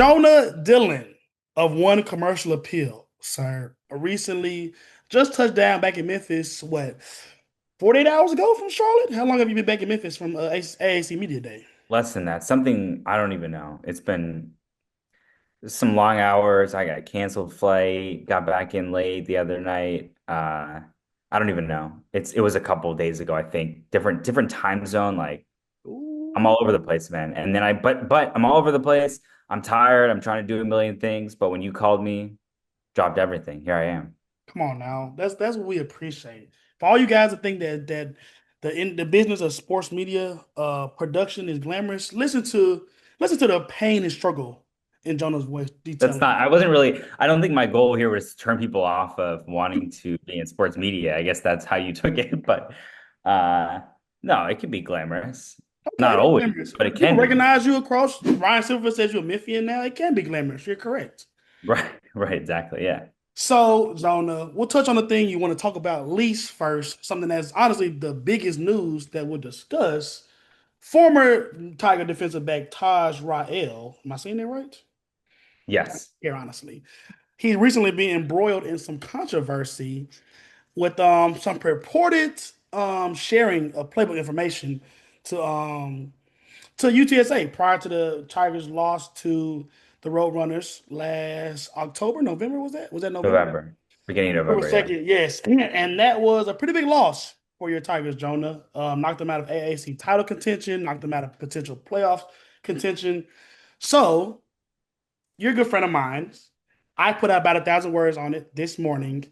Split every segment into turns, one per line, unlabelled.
Jonah Dillon of One Commercial Appeal, sir, recently just touched down back in Memphis. What, 48 hours ago from Charlotte? How long have you been back in Memphis from AAC Media Day?
Less than that. Something I don't even know. It's been some long hours. I got canceled flight, got back in late the other night. I don't even know. It was a couple of days ago, I think. Different time zone. Like I'm
Ooh,
all over the place, man. And then but I'm all over the place. I'm tired. I'm trying to do a million things. But when you called me, dropped everything. Here I am.
come on now. That's what we appreciate. For all you guys that think that the business of sports media production is glamorous, listen to the pain and struggle in Jonah's voice
That's
detailing.
not, I wasn't really, I don't think my goal here was to turn people off of wanting to be in sports media. I guess that's how you took it. But uh no, it can be glamorous.
Okay,
Not
it's
always,
glamorous.
but it
People
can be.
recognize you across. Ryan Silver says you're a Memphian now. It can be glamorous. You're correct.
Right, right, exactly. Yeah.
So, Jonah, we'll touch on the thing you want to talk about least first. Something that's honestly the biggest news that we'll discuss. Former Tiger defensive back Taj Rael. Am I saying that right?
Yes.
Here, honestly, he recently been embroiled in some controversy with some purported sharing of playbook information to UTSA prior to the Tigers' loss to the Roadrunners last October, November was that? Was that November?
November. Beginning of
October
November, yeah.
2nd, yes. And that was a pretty big loss for your Tigers, Jonah. Knocked them out of AAC title contention, knocked them out of potential playoff contention. So, you're a good friend of mine. I put out about 1,000 words on it this morning.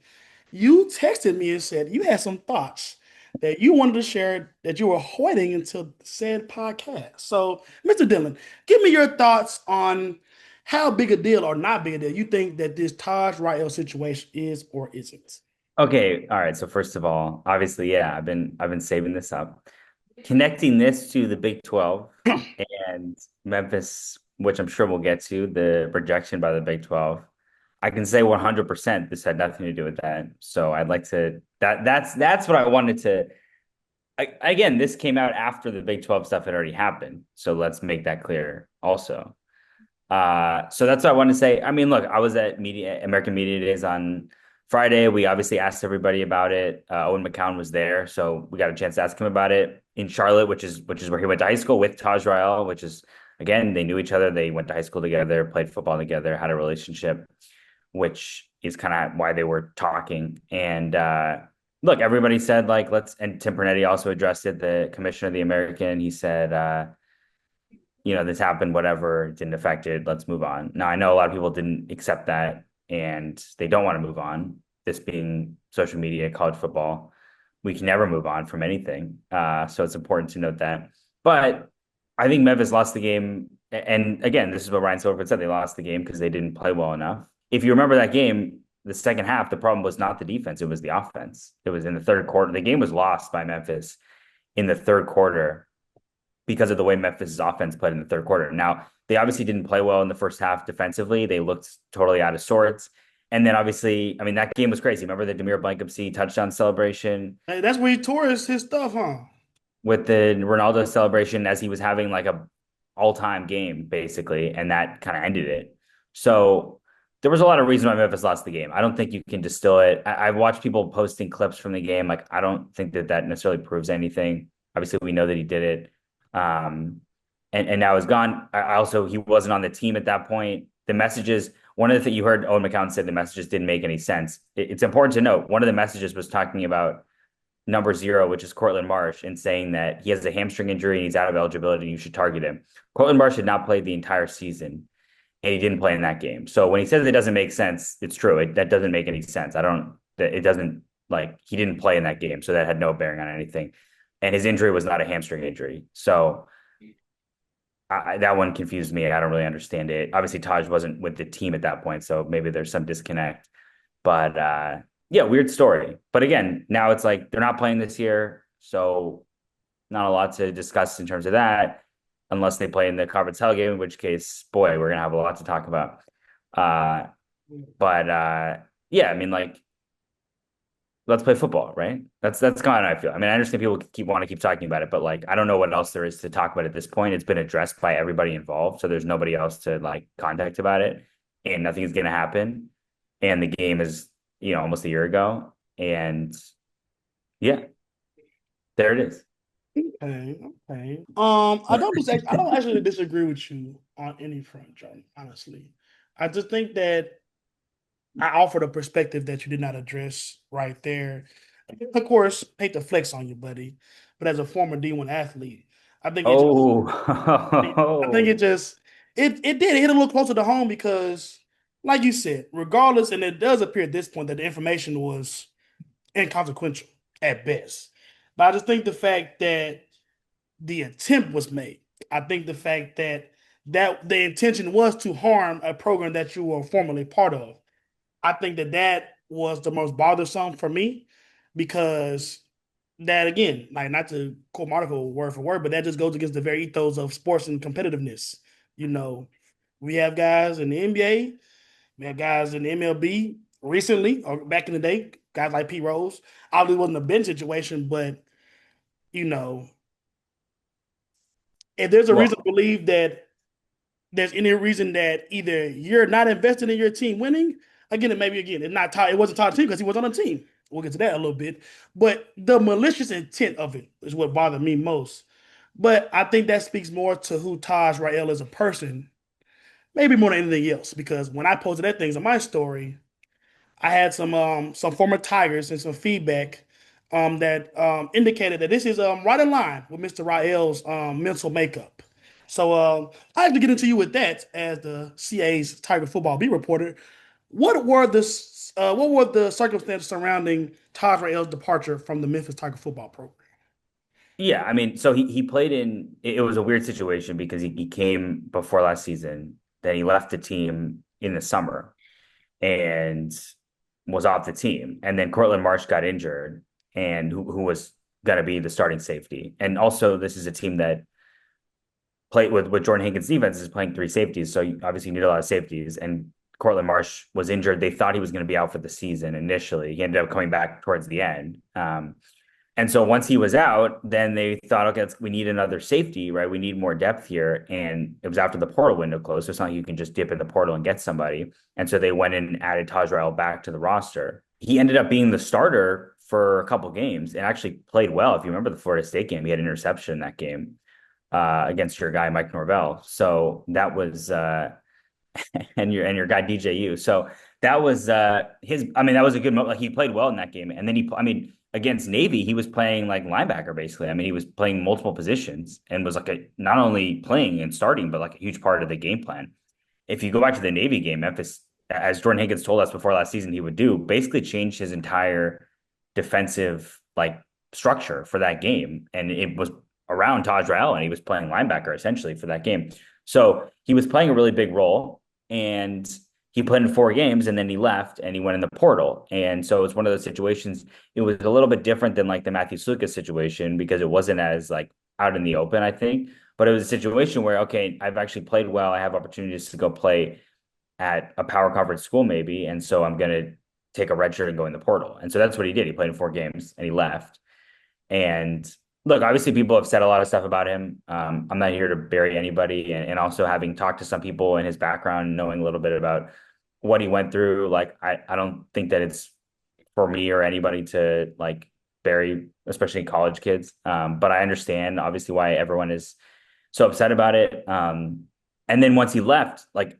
You texted me and said you had some thoughts that you wanted to share that you were waiting until said podcast. So, Mr. Dillon, give me your thoughts on how big a deal or not big a deal you think that this Taj Rael situation is or isn't.
Okay, all right. So first of all, obviously, yeah, I've been saving this up. Connecting this to the Big 12 and Memphis, which I'm sure we'll get to, the projection by the Big 12. I can say 100% this had nothing to do with that. So I'd like to that's what I wanted to again, this came out after the Big 12 stuff had already happened. So let's make that clear also. So that's what I wanted to say. I mean, look, I was at American Media Days on Friday. We obviously asked everybody about it. Owen McCown was there, so we got a chance to ask him about it in Charlotte, which is where he went to high school with Taj Rael, which is again, they knew each other. They went to high school together, played football together, had a relationship, which is kind of why they were talking. And look, everybody said like and Tim Pernetti also addressed it, the commissioner of the American. He said this happened, whatever, it didn't affect it. Let's move on. Now, I know a lot of people didn't accept that and they don't want to move on. This being social media, college football, we can never move on from anything. So it's important to note that. But I think Memphis lost the game. And again, this is what Ryan Silverwood said. They lost the game because they didn't play well enough. If you remember that game, the second half, the problem was not the defense, it was the offense. It was in the third quarter. The game was lost by Memphis in the third quarter because of the way Memphis' offense played in the third quarter. Now, they obviously didn't play well in the first half defensively. They looked totally out of sorts. And then obviously, I mean, that game was crazy. Remember the Demir Blankowski touchdown celebration
Hey, that's where he tore his stuff, huh?
with the Ronaldo celebration as he was having like a all-time game, basically, and that kind of ended it. So there was a lot of reason why Memphis lost the game. I don't think you can distill it. I've watched people posting clips from the game. Like, I don't think that necessarily proves anything. Obviously, we know that he did it. And now he's gone. I also, he wasn't on the team at that point. The messages, one of the things you heard Owen McCown said, the messages didn't make any sense. It's important to note one of the messages was talking about number 0, which is Cortland Marsh, and saying that he has a hamstring injury and he's out of eligibility and you should target him. Cortland Marsh had not played the entire season and he didn't play in that game. So when he says it doesn't make sense, it's true. That doesn't make any sense. It doesn't, like, he didn't play in that game. So that had no bearing on anything. And his injury was not a hamstring injury. So that one confused me. I don't really understand it. Obviously, Taj wasn't with the team at that point. So maybe there's some disconnect. But yeah, weird story. But again, now it's like they're not playing this year. So not a lot to discuss in terms of that, unless they play in the conference hell game, in which case, boy, we're gonna have a lot to talk about. Uh, but yeah, I mean, like let's play football, right? That's kind of how I feel. I mean, I understand people want to keep talking about it, but like I don't know what else there is to talk about at this point. It's been addressed by everybody involved, so there's nobody else to like contact about it, and nothing is going to happen. And the game is, almost a year ago, and yeah, there it is.
Okay, okay. I don't actually disagree with you on any front, John. Honestly, I just think that I offered a perspective that you did not address right there. Of course, hate to flex on you, buddy, but as a former D1 athlete, I think it just, I think it
Oh,
just, it did hit a little closer to home because, like you said, regardless, and it does appear at this point that the information was inconsequential at best. But I just think the fact that the attempt was made, I think the fact that the intention was to harm a program that you were formerly part of, I think that that was the most bothersome for me because that again, like not to quote my article word for word, but that just goes against the very ethos of sports and competitiveness. You know, we have guys in the NBA, we have guys in the MLB recently or back in the day, guys like P. Rose. Obviously, it wasn't a bench situation, but you know, if there's a reason to
well,
believe that there's any reason that either you're not invested in your team winning, again, it maybe again, it wasn't Todd's team because he was on the team. We'll get to that a little bit. But the malicious intent of it is what bothered me most. But I think that speaks more to who Taj Rael is a person, maybe more than anything else. Because when I posted that things on my story, I had some former Tigers and some feedback that indicated that this is right in line with Mr. Rael's mental makeup. So I have to get into you with that as the CA's Tiger football beat reporter. What were the circumstances surrounding Taj Rael's departure from the Memphis Tiger football program?
yeah, I mean, so he played in it was a weird situation because he came before last season, then he left the team in the summer and was off the team. And then Cortland Marsh got injured and who was gonna be the starting safety. And also this is a team that played with Jordan Hankins defense is playing three safeties. So you obviously need a lot of safeties. And Cortland Marsh was injured. They thought he was going to be out for the season initially. He ended up coming back towards the end. And so once he was out, then they thought, okay, we need another safety, right? We need more depth here. And it was after the portal window closed. So it's not like you can just dip in the portal and get somebody. And so they went in and added Taj Rael back to the roster. He ended up being the starter for a couple games and actually played well. If you remember the Florida State game, he had an interception in that game against your guy Mike Norvell. So that was and your guy DJU. So that was his. I mean, that was a good. Like he played well in that game, and then I mean, against Navy, he was playing like linebacker basically. I mean, he was playing multiple positions and was like not only playing and starting, but like a huge part of the game plan. If you go back to the Navy game, Memphis, as Jordan Higgins told us before last season, he would do basically change his entire defensive like structure for that game, and it was around Taj Rael, and he was playing linebacker essentially for that game. So he was playing a really big role, and he played in four games, and then he left and he went in the portal. And so it's one of those situations. It was a little bit different than like the Matthew Sluka situation because it wasn't as like out in the open, I think. But it was a situation where, okay, I've actually played well. I have opportunities to go play at a power conference school, maybe. And so I'm going to take a red shirt and go in the portal. And so that's what he did. He played in four games and he left. And look, obviously, people have said a lot of stuff about him. I'm not here to bury anybody. And also, having talked to some people in his background, knowing a little bit about what he went through, like, I don't think that it's for me or anybody to like bury, especially college kids. But I understand, obviously, why everyone is so upset about it. And then once he left, like,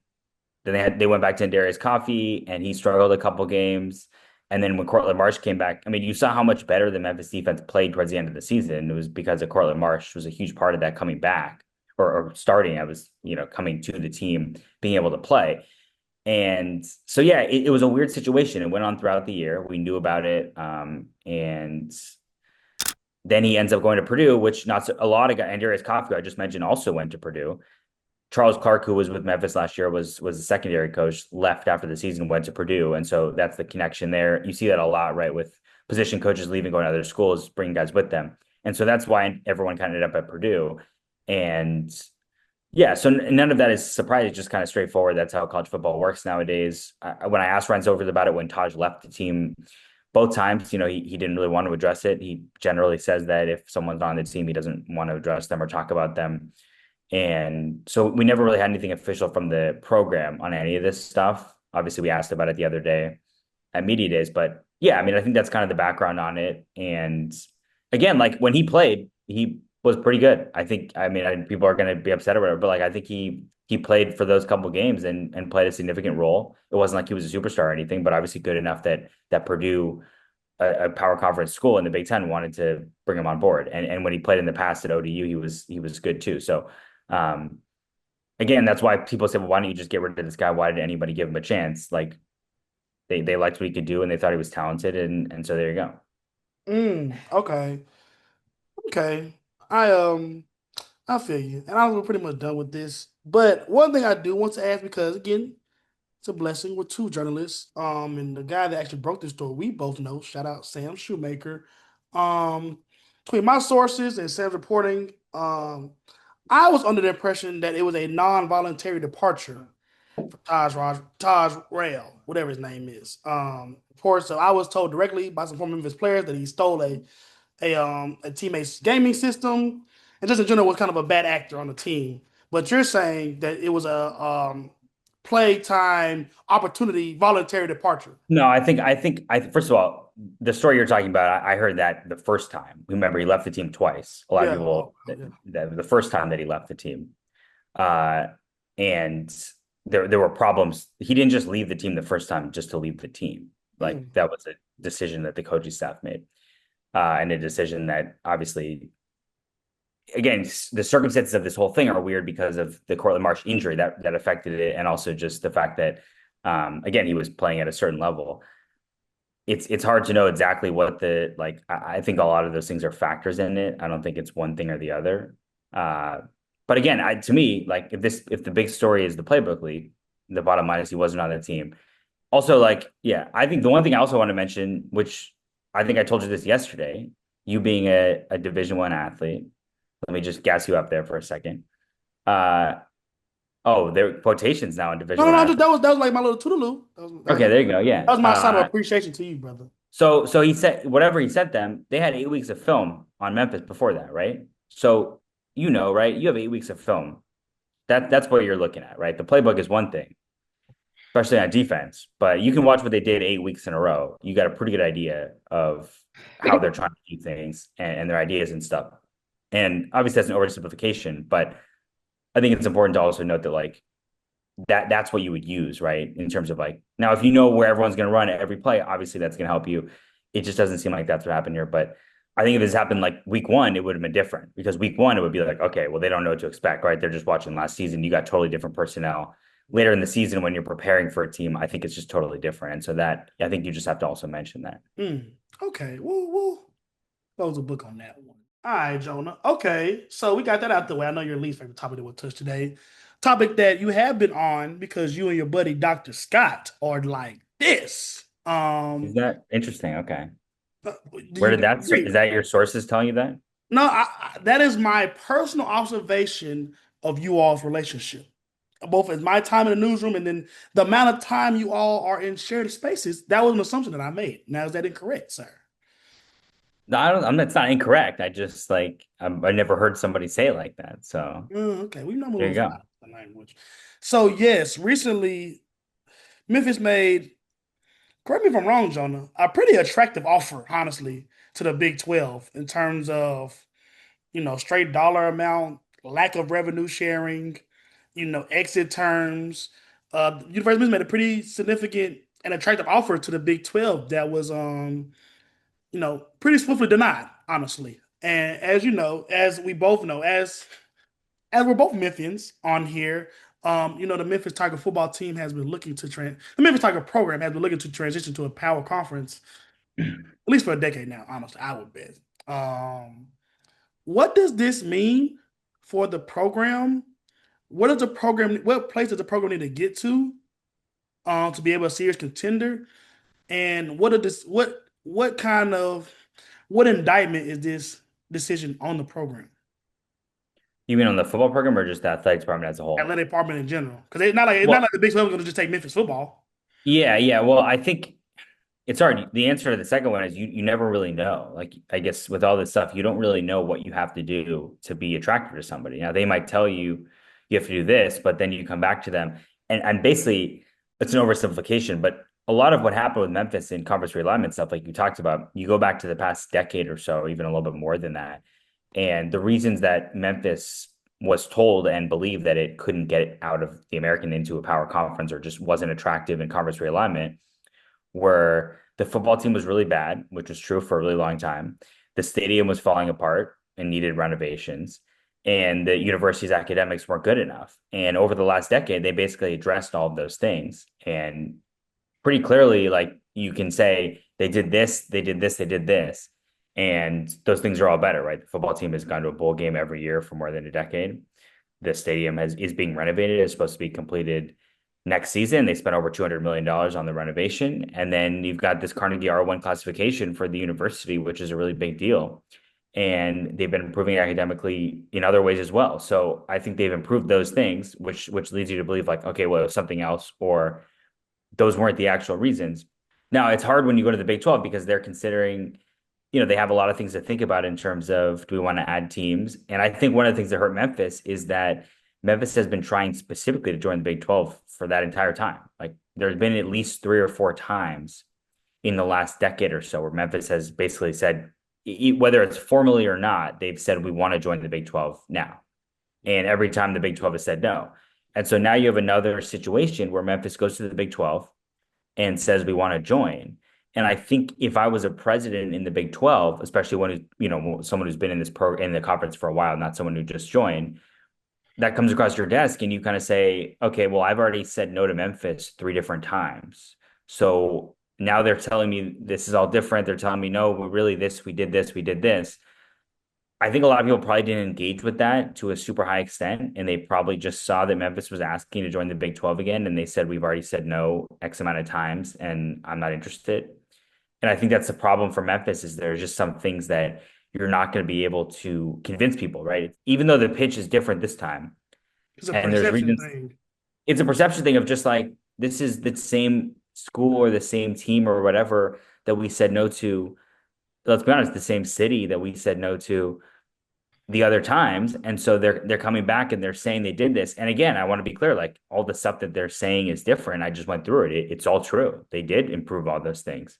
then they went back to Darius Coffey, and he struggled a couple games. And then when Cortland Marsh came back, I mean, you saw how much better the Memphis defense played towards the end of the season. It was because of Cortland Marsh was a huge part of that coming back or starting. I was, coming to the team, being able to play. And so, yeah, it was a weird situation. It went on throughout the year. We knew about it. And then he ends up going to Purdue, which not so, a lot of guys, and Darius Coffey, I just mentioned, also went to Purdue. Charles Clark, who was with Memphis last year, was a secondary coach, left after the season, went to Purdue. And so that's the connection there. You see that a lot, right? With position coaches leaving, going to other schools, bringing guys with them. And so that's why everyone kind of ended up at Purdue. And yeah, so none of that is surprising. It's just kind of straightforward. That's how college football works nowadays. When I asked Ryan Silvers about it when Taj left the team, both times, he didn't really want to address it. He generally says that if someone's on the team, he doesn't want to address them or talk about them. And so we never really had anything official from the program on any of this stuff. Obviously, we asked about it the other day at media days, but yeah, I mean, I think that's kind of the background on it. And again, like when he played, he was pretty good. I mean, people are going to be upset or whatever, but like I think he played for those couple games and played a significant role. It wasn't like he was a superstar or anything, but obviously good enough that Purdue, a power conference school in the Big Ten, wanted to bring him on board. And when he played in the past at ODU, he was good too. So um, again, that's why people say, well, why don't you just get rid of this guy? Why did anybody give him a chance? Like they liked what he could do and they thought he was talented, and so there you go.
Okay. Okay. I I feel you. And I was pretty much done with this. But one thing I do want to ask, because again, it's a blessing. We're two journalists. And the guy that actually broke this story, we both know. Shout out Sam Shoemaker. Um, between my sources and Sam's reporting, I was under the impression that it was a non-voluntary departure for Taj Rail, whatever his name is. Of course, so I was told directly by some former Memphis players that he stole a teammate's gaming system, and just in general was kind of a bad actor on the team. But you're saying that it was a play time opportunity, voluntary departure.
No, I first of all, the story you're talking about, I heard that the first time. Remember, he left the team twice. A lot of
Yeah. Oh,
people
yeah.
that the first time that he left the team, uh, and there were problems. He didn't just leave the team the first time just to leave the team. Like
Mm.
that was a decision that the coaching staff made, and a decision that obviously, again, the circumstances of this whole thing are weird because of the Cortland Marsh injury that affected it, and also just the fact that, again, he was playing at a certain level. It's hard to know exactly what the like. I think a lot of those things are factors in it. I don't think it's one thing or the other. Uh, but again, to me, like if the big story is the playbook league, the bottom line is he wasn't on the team. Also, like, yeah, I think the one thing I also want to mention, which I think I told you this yesterday, you being a Division I athlete, let me just gas you up there for a second. Uh, oh, there are quotations now in
No,
Division
no,
One
no.
athlete.
That was like my little toodaloo.
Okay, there you go.
That
Yeah.
was my sign of appreciation to you, brother.
So he said whatever he sent them, they had 8 weeks of film on Memphis before that, right? So right? You have 8 weeks of film. That's what you're looking at, right? The playbook is one thing, especially on defense, but you can watch what they did 8 weeks in a row. You got a pretty good idea of how they're trying to do things and their ideas and stuff. And obviously that's an oversimplification, but I think it's important to also note that like that's what you would use, right? In terms of like now, if you know where everyone's going to run at every play, obviously that's going to help you. It just doesn't seem like that's what happened here. But I think if this happened like week one, it would have been different because week one it would be like, okay, well they don't know what to expect, right? They're just watching last season. You got totally different personnel. Later in the season, when you're preparing for a team, I think it's just totally different. And so that I think you just have to also mention that.
Okay, we'll close the book on that one. All right, Jonah. Okay, so we got that out the way. I know your least favorite topic that we'll touch today. Topic that you have been on because you and your buddy Dr. Scott are like this.
Is that interesting? Okay.
Do
Where
you
did that, is
agree?
that your sources telling you that?
No, that is my personal observation of you all's relationship. Both as my time in the newsroom and then the amount of time you all are in shared spaces. That was an assumption that I made. Now, is that incorrect, sir?
No, I don't, it's not incorrect. I just like, I never heard somebody say it like that. So
Okay, we know I'm a
there you
little
go.
flat with the language. So yes, recently Memphis made, correct me if I'm wrong, Jonah, a pretty attractive offer, honestly, to the Big 12 in terms of, straight dollar amount, lack of revenue sharing, exit terms. University of Memphis made a pretty significant and attractive offer to the Big 12 that was, pretty swiftly denied, honestly. And as you know, as we both know, as we're both Memphians on here, the Memphis Tiger football team has been looking to the Memphis Tiger program has been looking to transition to a power conference at least for a decade now. Honestly, I would bet. Um, what does this mean for the program? What does the program? What place does the program need to get to be able to serious contender? And what kind of what indictment is this decision on the program?
You mean on the football program or just the athletic department as a whole?
Athletic department in general, because it's not like
Well,
the Big 12 is going to just take Memphis football.
yeah, yeah. Well, I think it's hard. The answer to the second one is you never really know. Like, I guess with all this stuff, you don't really know what you have to do to be attractive to somebody. Now they might tell you you have to do this, but then you come back to them and basically it's an oversimplification, but a lot of what happened with Memphis in conference realignment stuff, like you talked about, you go back to the past decade or so, even a little bit more than that. And the reasons that Memphis was told and believed that it couldn't get out of the American into a power conference or just wasn't attractive in conference realignment where the football team was really bad, which was true for a really long time. The stadium was falling apart and needed renovations, and the university's academics weren't good enough. And over the last decade, they basically addressed all of those things. And pretty clearly, like you can say, they did this, they did this, they did this. And those things are all better, right? The football team has gone to a bowl game every year for more than a decade. The stadium is being renovated. It's supposed to be completed next season. They spent over $200 million on the renovation. And then you've got this Carnegie R1 classification for the university, which is a really big deal. And they've been improving academically in other ways as well. So I think they've improved those things, which leads you to believe like, okay, well, it was something else, or those weren't the actual reasons. Now it's hard when you go to the Big 12 because they're considering, they have a lot of things to think about in terms of do we want to add teams? And I think one of the things that hurt Memphis is that Memphis has been trying specifically to join the Big 12 for that entire time. Like there's been at least 3 or 4 times in the last decade or so where Memphis has basically said, whether it's formally or not, they've said we want to join the Big 12 now. And every time the Big 12 has said no. And so now you have another situation where Memphis goes to the Big 12 and says we want to join. And I think if I was a president in the Big 12, especially when someone who's been in in the conference for a while, not someone who just joined, that comes across your desk and you kind of say, okay, well, I've already said no to Memphis 3 different times. So now they're telling me this is all different. They're telling me, no, we really we did this, we did this. I think a lot of people probably didn't engage with that to a super high extent. And they probably just saw that Memphis was asking to join the Big 12 again. And they said, we've already said no X amount of times and I'm not interested. And I think that's the problem for Memphis is there's just some things that you're not going to be able to convince people, right? Even though the pitch is different this time.
It's a
And there's
perception
reasons,
thing.
it's a perception thing of just like, this is the same school or the same team or whatever that we said no to. Let's be honest, the same city that we said no to the other times. And so they're coming back and they're saying they did this. And again, I want to be clear, like all the stuff that they're saying is different. I just went through it's all true. They did improve all those things.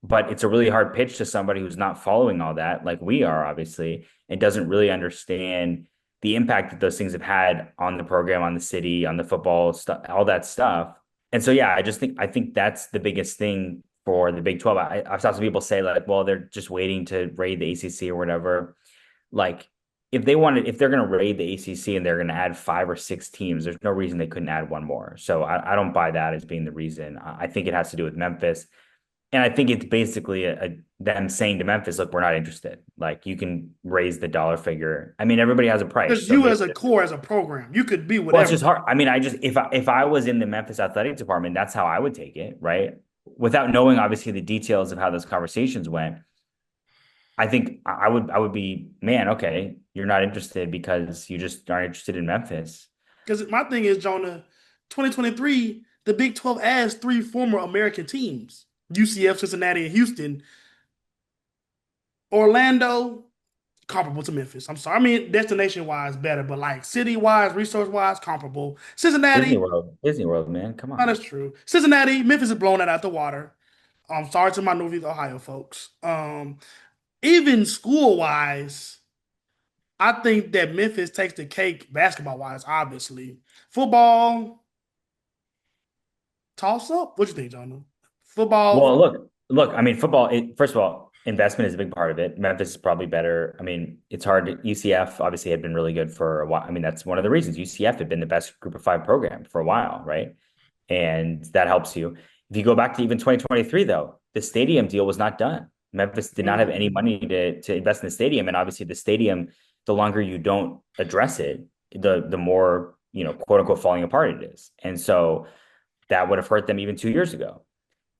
But it's a really hard pitch to somebody who's not following all that, like we are, obviously, and doesn't really understand the impact that those things have had on the program, on the city, on the football stuff, all that stuff. And so, yeah, I think that's the biggest thing for the Big 12. I've saw some people say like, well, they're just waiting to raid the ACC or whatever. Like, if they're going to raid the ACC and they're going to add 5 or 6 teams, there's no reason they couldn't add one more. So I don't buy that as being the reason. I think it has to do with Memphis. And I think it's basically them saying to Memphis, look, we're not interested. Like you can raise the dollar figure. I mean, everybody has a price.
Because
So
you
maybe,
as a core, as a program, you could be
well, it's
whatever.
just hard. I mean, if I was in the Memphis athletic department, that's how I would take it, right? Without knowing obviously the details of how those conversations went. I think I would be, man, okay, you're not interested because you just aren't interested in Memphis.
Because my thing is, Jonah, 2023, the Big 12 adds 3 former American teams: UCF, Cincinnati, and Houston. Orlando, comparable to Memphis. I'm sorry. I mean, destination wise, better, but like city wise, resource wise, comparable. Cincinnati,
Disney World, man, come
no,
on.
that's true. Cincinnati, Memphis is blowing that out the water. Sorry to my Northeast Ohio folks. Even school wise, I think that Memphis takes the cake basketball wise, obviously. Football, toss up. What you think, Jonah? Football,
Well, look. I mean, football. First of all, investment is a big part of it. Memphis is probably better. I mean, it's hard. UCF obviously had been really good for a while. I mean, that's one of the reasons UCF had been the best Group of Five program for a while, right? And that helps you. If you go back to even 2023, though, the stadium deal was not done. Memphis did not have any
mm,
money to invest in the stadium, and obviously, the stadium, the longer you don't address it, the more quote unquote falling apart it is. And so that would have hurt them even 2 years ago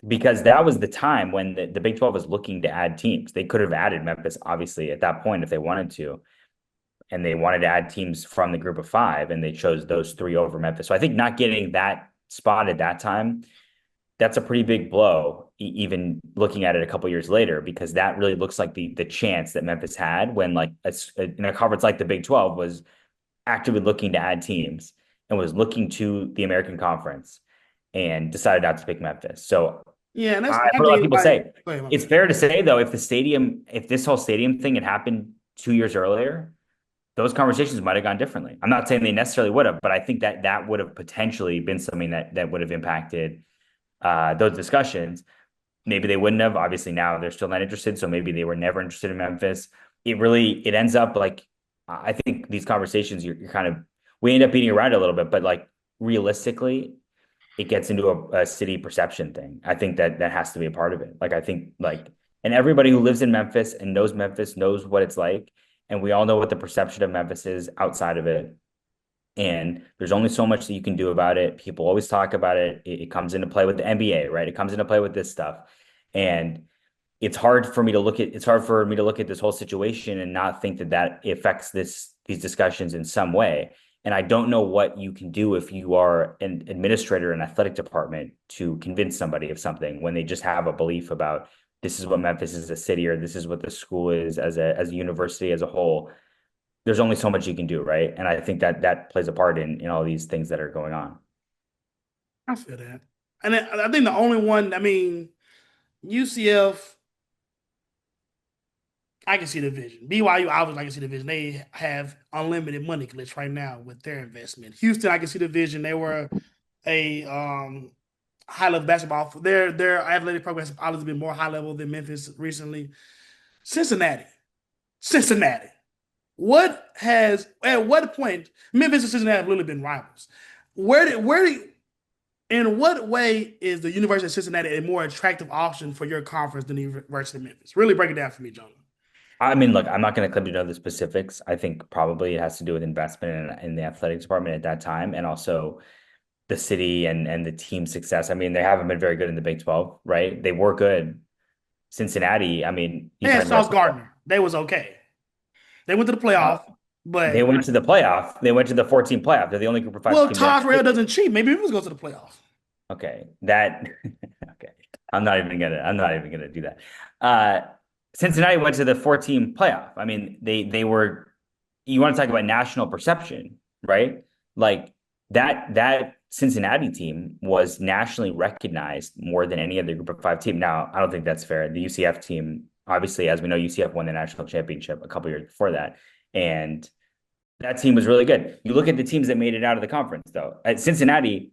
because that was the time when the Big 12 was looking to add teams. They could have added Memphis, obviously, at that point if they wanted to. And they wanted to add teams from the group of five, and they chose those 3 over Memphis. So I think not getting that spot at that time, that's a pretty big blow, even looking at it a couple years later, because that really looks like the chance that Memphis had when like in a conference like the Big 12 was actively looking to add teams and was looking to the American Conference and decided not to pick Memphis. So
Yeah, and that's
I've
my
heard a lot
thing
of
is
people
like,
say
go ahead, my
it's
bad.
fair to say though, if this whole stadium thing had happened 2 years earlier, those conversations might have gone differently. I'm not saying they necessarily would have, but I think that that would have potentially been something that would have impacted those discussions. Maybe they wouldn't have. Obviously, now they're still not interested, so maybe they were never interested in Memphis. It ends up like I think these conversations you're kind of we end up beating around it a little bit, but like realistically, it gets into a city perception thing. I think that that has to be a part of it. Like I think like and everybody who lives in Memphis knows what it's like, and we all know what the perception of Memphis is outside of it. And there's only so much that you can do about it. People always talk about it. It comes into play with the NBA, right? It comes into play with this stuff. And it's hard for me to look at this whole situation and not think that that affects these discussions in some way. And I don't know what you can do if you are an administrator in an athletic department to convince somebody of something when they just have a belief about this is what Memphis is as a city or this is what the school is as a university as a whole. There's only so much you can do, right? And I think that that plays a part in all these things that are going on.
I feel that. And I think the only one, I mean, UCF, I can see the vision. BYU, obviously, I can see the vision. They have unlimited money glitch right now with their investment. Houston, I can see the vision. They were a high level basketball. Their athletic program has always been more high level than Memphis recently. Cincinnati, Cincinnati. What has at what point Memphis and Cincinnati have literally been rivals? Where did in what way is the University of Cincinnati a more attractive option for your conference than the University of Memphis? Really break it down for me, Jonah.
I mean, look, I'm not going to claim to know the specifics. I think probably it has to do with investment in the athletics department at that time, and also the city and the team success. I mean, they haven't been very good in the Big 12, right? They were good. Cincinnati, I mean, you're
And
talking about
Sauce Gardner, they was okay. They went to the
uh,
playoff,
they
but
went to the playoff. They went to the 14 playoff. They're the only group of five
well,
team that
Taj
ever
Rail
made it.
doesn't cheat. Maybe we was go to the playoff.
Okay, that okay. I'm not even gonna do that. Cincinnati went to the 14 playoff. I mean, they were you want to talk about national perception, right? Like that Cincinnati team was nationally recognized more than any other group of five team. Now, I don't think that's fair. The UCF team, obviously, as we know, UCF won the national championship a couple years before that. And that team was really good. You look at the teams that made it out of the conference, though. At Cincinnati,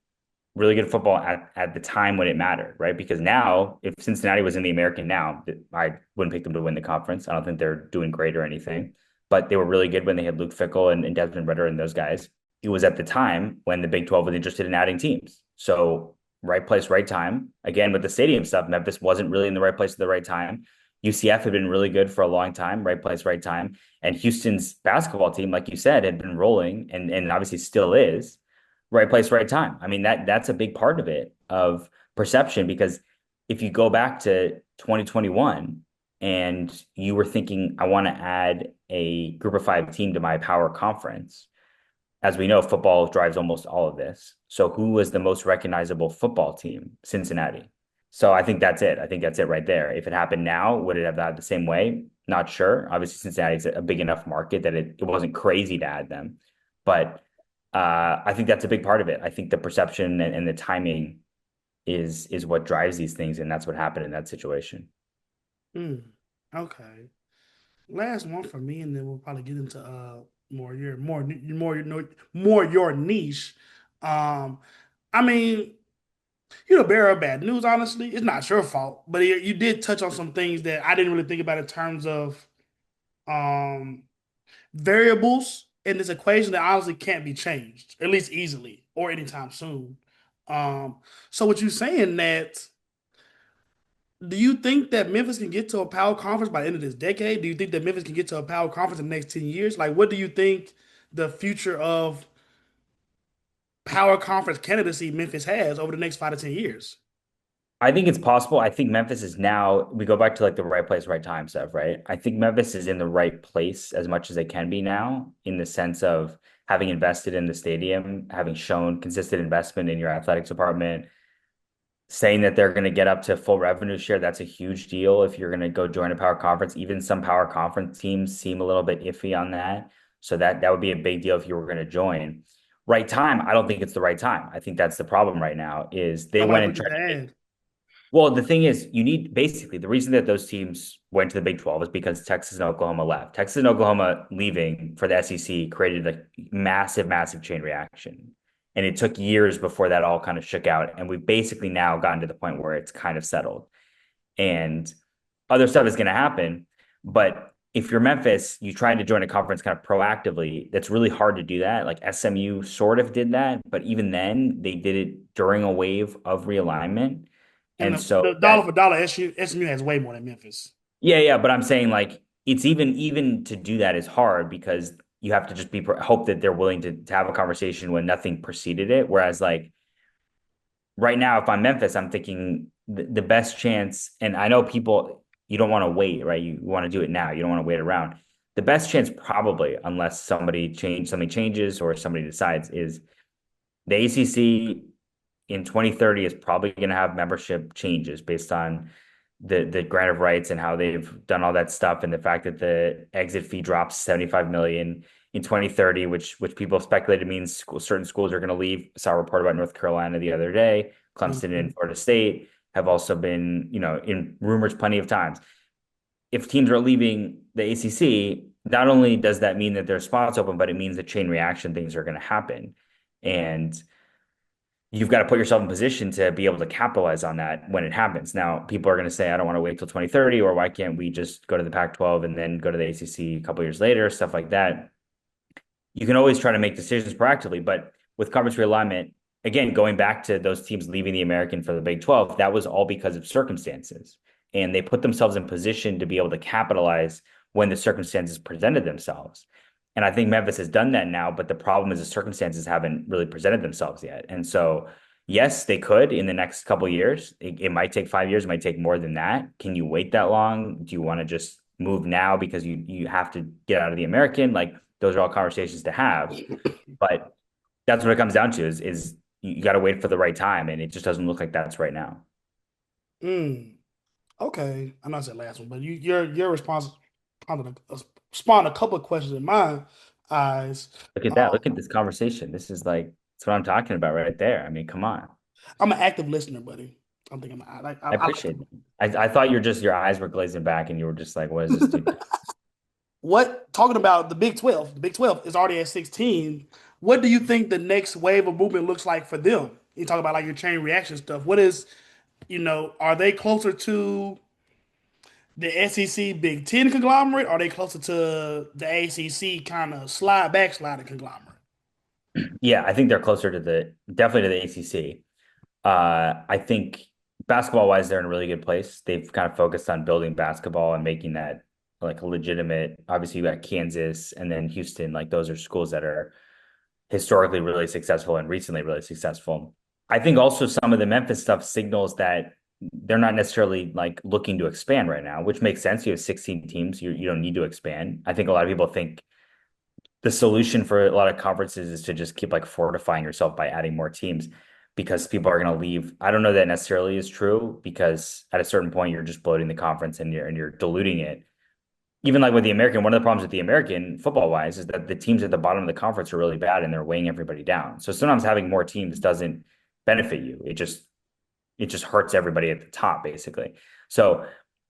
really good football at the time when it mattered, right? Because now, if Cincinnati was in the American now, I wouldn't pick them to win the conference. I don't think they're doing great or anything, but they were really good when they had Luke Fickell and Desmond Ritter and those guys. It was at the time when the Big 12 was interested in adding teams. So, right place, right time. Again, with the stadium stuff, Memphis wasn't really in the right place at the right time. UCF had been really good for a long time, right place, right time. And Houston's basketball team, like you said, had been rolling and obviously still is right place, right time. I mean, that's a big part of it of perception because if you go back to 2021 and you were thinking, I want to add a group of five team to my power conference, as we know, football drives almost all of this. So who was the most recognizable football team? Cincinnati. So I think that's it. I think that's it right there. If it happened now, would it have had the same way? Not sure. Obviously, Cincinnati's a big enough market that it wasn't crazy to add them. But I think that's a big part of it. I think the perception and the timing is what drives these things, and that's what happened in that situation.
Mm, okay. Last one for me, and then we'll probably get into more your niche. Um, I mean, you're the bearer of bad news. Honestly, it's not your fault, but you did touch on some things that I didn't really think about in terms of um variables in this equation that honestly can't be changed, at least easily or anytime soon. Um, so what you saying that? Do you think that Memphis can get to a power conference by the end of this decade? Do you think that Memphis can get to a power conference in the next 10 years? Like, what do you think the future of power conference candidacy Memphis has over the next 5 to 10 years?
I think it's possible. I think Memphis is now, we go back to like the right place, right time stuff, right? I think Memphis is in the right place as much as they can be now, in the sense of having invested in the stadium, having shown consistent investment in your athletics department, saying that they're going to get up to full revenue share. That's a huge deal if you're going to go join a power conference. Even some power conference teams seem a little bit iffy on that. So that would be a big deal if you were going to join. Right time, I don't think it's the right time. I think that's the problem right now is they
Nobody
went and
put
tried
their
to make.
hand.
Well, the thing is, you need basically the reason that those teams went to the Big 12 is because Texas and Oklahoma left. Texas and Oklahoma leaving for the SEC created a massive, massive chain reaction. And it took years before that all kind of shook out. And we've basically now gotten to the point where it's kind of settled. And other stuff is going to happen. But if you're Memphis, you trying to join a conference kind of proactively, that's really hard to do that. Like SMU sort of did that, but even then they did it during a wave of realignment.
And
And
the
so
dollar
that,
for dollar, SMU has way more than Memphis.
yeah, yeah, but I'm saying like it's even to do that is hard because you have to just be hope that they're willing to have a conversation when nothing preceded it. Whereas like right now, if I'm Memphis, I'm thinking the best chance, and I know people, you don't want to wait, right? You want to do it now. You don't want to wait around. The best chance, probably, unless something changes or somebody decides, is the ACC in 2030 is probably going to have membership changes based on the grant of rights and how they've done all that stuff, and the fact that the exit fee drops 75 million in 2030, which people speculated means certain schools are going to leave. I saw a report about North Carolina the other day. Clemson
Mhm.
and Florida State have also been, in rumors plenty of times. If teams are leaving the ACC, not only does that mean that there's spots open, but it means that chain reaction things are going to happen. And you've got to put yourself in position to be able to capitalize on that when it happens. Now, people are going to say, I don't want to wait till 2030, or why can't we just go to the Pac-12 and then go to the ACC a couple of years later, stuff like that. You can always try to make decisions proactively, but with conference realignment, again, going back to those teams leaving the American for the Big 12, that was all because of circumstances. And they put themselves in position to be able to capitalize when the circumstances presented themselves. And I think Memphis has done that now, but the problem is the circumstances haven't really presented themselves yet. And so, yes, they could in the next couple of years. It might take 5 years, it might take more than that. Can you wait that long? Do you want to just move now because you have to get out of the American? Like those are all conversations to have. But that's what it comes down to is you got to wait for the right time, and it just doesn't look like that's right now.
Mm, okay, I'm not saying last one, but your response spawned a couple of questions in my eyes.
Look at that. Look at this conversation. This is like that's what I'm talking about right there. I mean, come on.
I'm an active listener, buddy. I'm thinking
I
I like
appreciate it. I thought your eyes were glazing back and you were just like, what is this dude?
what talking about the Big 12. The Big 12 is already at 16. What do you think the next wave of movement looks like for them? You talk about like your chain reaction stuff. What is, are they closer to the SEC Big Ten conglomerate? Or are they closer to the ACC kind of sliding conglomerate?
Yeah, I think they're closer to definitely to the ACC. I think basketball wise, they're in a really good place. They've kind of focused on building basketball and making that like a legitimate. Obviously, you got Kansas and then Houston. Like those are schools that are historically really successful and recently really successful. I think also some of the Memphis stuff signals that they're not necessarily like looking to expand right now, which makes sense. You have 16 teams, you don't need to expand. I think a lot of people think the solution for a lot of conferences is to just keep like fortifying yourself by adding more teams because people are going to leave. I don't know that necessarily is true because at a certain point you're just bloating the conference and you're diluting it. Even like with the American, one of the problems with the American football wise is that the teams at the bottom of the conference are really bad and they're weighing everybody down. So sometimes having more teams doesn't benefit you. It just hurts everybody at the top basically. So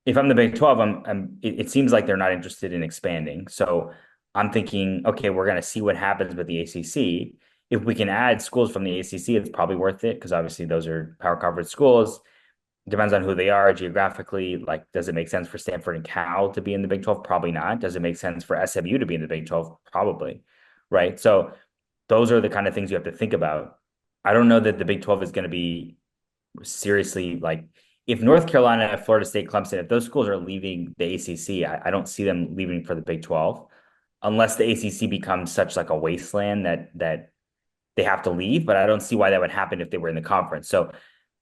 if I'm the Big 12, it seems like they're not interested in expanding. So I'm thinking, okay, we're going to see what happens with the ACC. If we can add schools from the ACC, it's probably worth it because obviously those are power conference schools. Depends on who they are geographically. Like, does it make sense for Stanford and Cal to be in the Big 12? Probably not. Does it make sense for SMU to be in the Big 12? Probably. Right. So those are the kind of things you have to think about. I don't know that the Big 12 is going to be seriously like if North Carolina, Florida State, Clemson, if those schools are leaving the ACC, I don't see them leaving for the Big 12 unless the ACC becomes such like a wasteland that they have to leave. But I don't see why that would happen if they were in the conference. So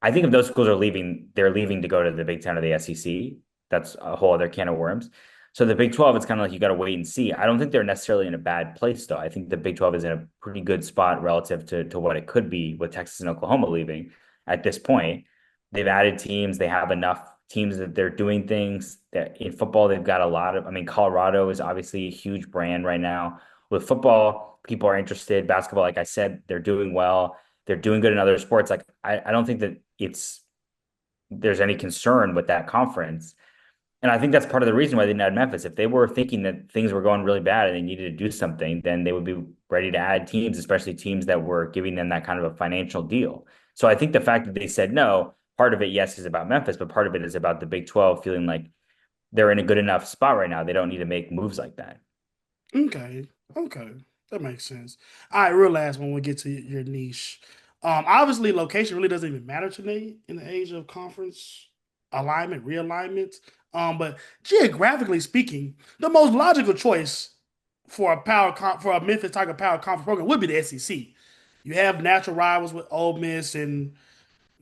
I think if those schools are leaving, they're leaving to go to the Big Ten or the SEC. That's a whole other can of worms. So the Big 12, it's kind of like you got to wait and see. I don't think they're necessarily in a bad place, though. I think the Big 12 is in a pretty good spot relative to what it could be with Texas and Oklahoma leaving at this point. they've added teams. They have enough teams that they're doing things that in football, they've got a lot of, I mean, Colorado is obviously a huge brand right now. With football, people are interested. Basketball, like I said, they're doing well. They're doing good in other sports. Like I don't think that there's any concern with that conference. And I think that's part of the reason why they didn't add Memphis. If they were thinking that things were going really bad and they needed to do something, then they would be ready to add teams, especially teams that were giving them that kind of a financial deal. So I think the fact that they said no, part of it, yes, is about Memphis, but part of it is about the Big 12 feeling like they're in a good enough spot right now. They don't need to make moves like that.
Okay. Okay. That makes sense. All right, real last when we get to your niche. Obviously, location really doesn't even matter today in the age of conference alignment, realignment. But geographically speaking, the most logical choice for for a Memphis Tiger power conference program would be the SEC. You have natural rivals with Ole Miss and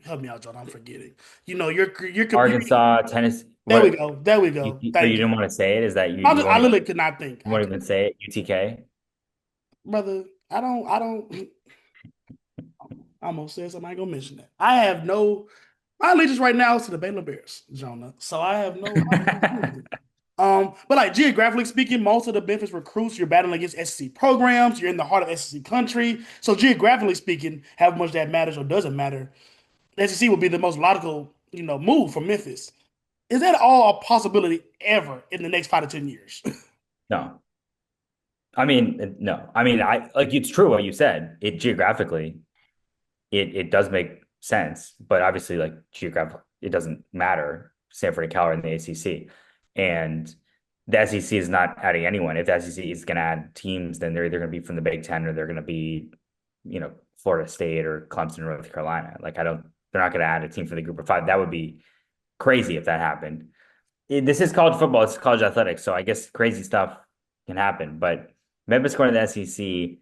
help me out, John. I'm forgetting. You're competing.
Arkansas, Tennessee,
There we
what
go. There we go.
or you
Thank you.
didn't want to say it? Is that
I, just, I literally could not think.
you
I
won't
could,
even say it? UTK?
brother. I don't. I almost said something. I ain't gonna mention that. I have no. My allegiance right now is to the Baylor Bears, Jonah. So I have no. But like geographically speaking, most of the Memphis recruits you're battling against SEC programs. You're in the heart of SEC country. So geographically speaking, how much that matters or doesn't matter, SEC would be the most logical, move for Memphis. Is that all a possibility ever in the next 5 to 10 years?
No. I mean, no. I mean, I like it's true what you said. It geographically, it does make sense, but obviously, like geographically, it doesn't matter. Stanford and Cal are in the ACC, and the SEC is not adding anyone. If the SEC is going to add teams, then they're either going to be from the Big Ten or they're going to be, Florida State or Clemson, or North Carolina. Like I don't, they're not going to add a team for the Group of Five. That would be crazy if that happened. This is college football. It's college athletics, so I guess crazy stuff can happen. But Memphis going to the SEC,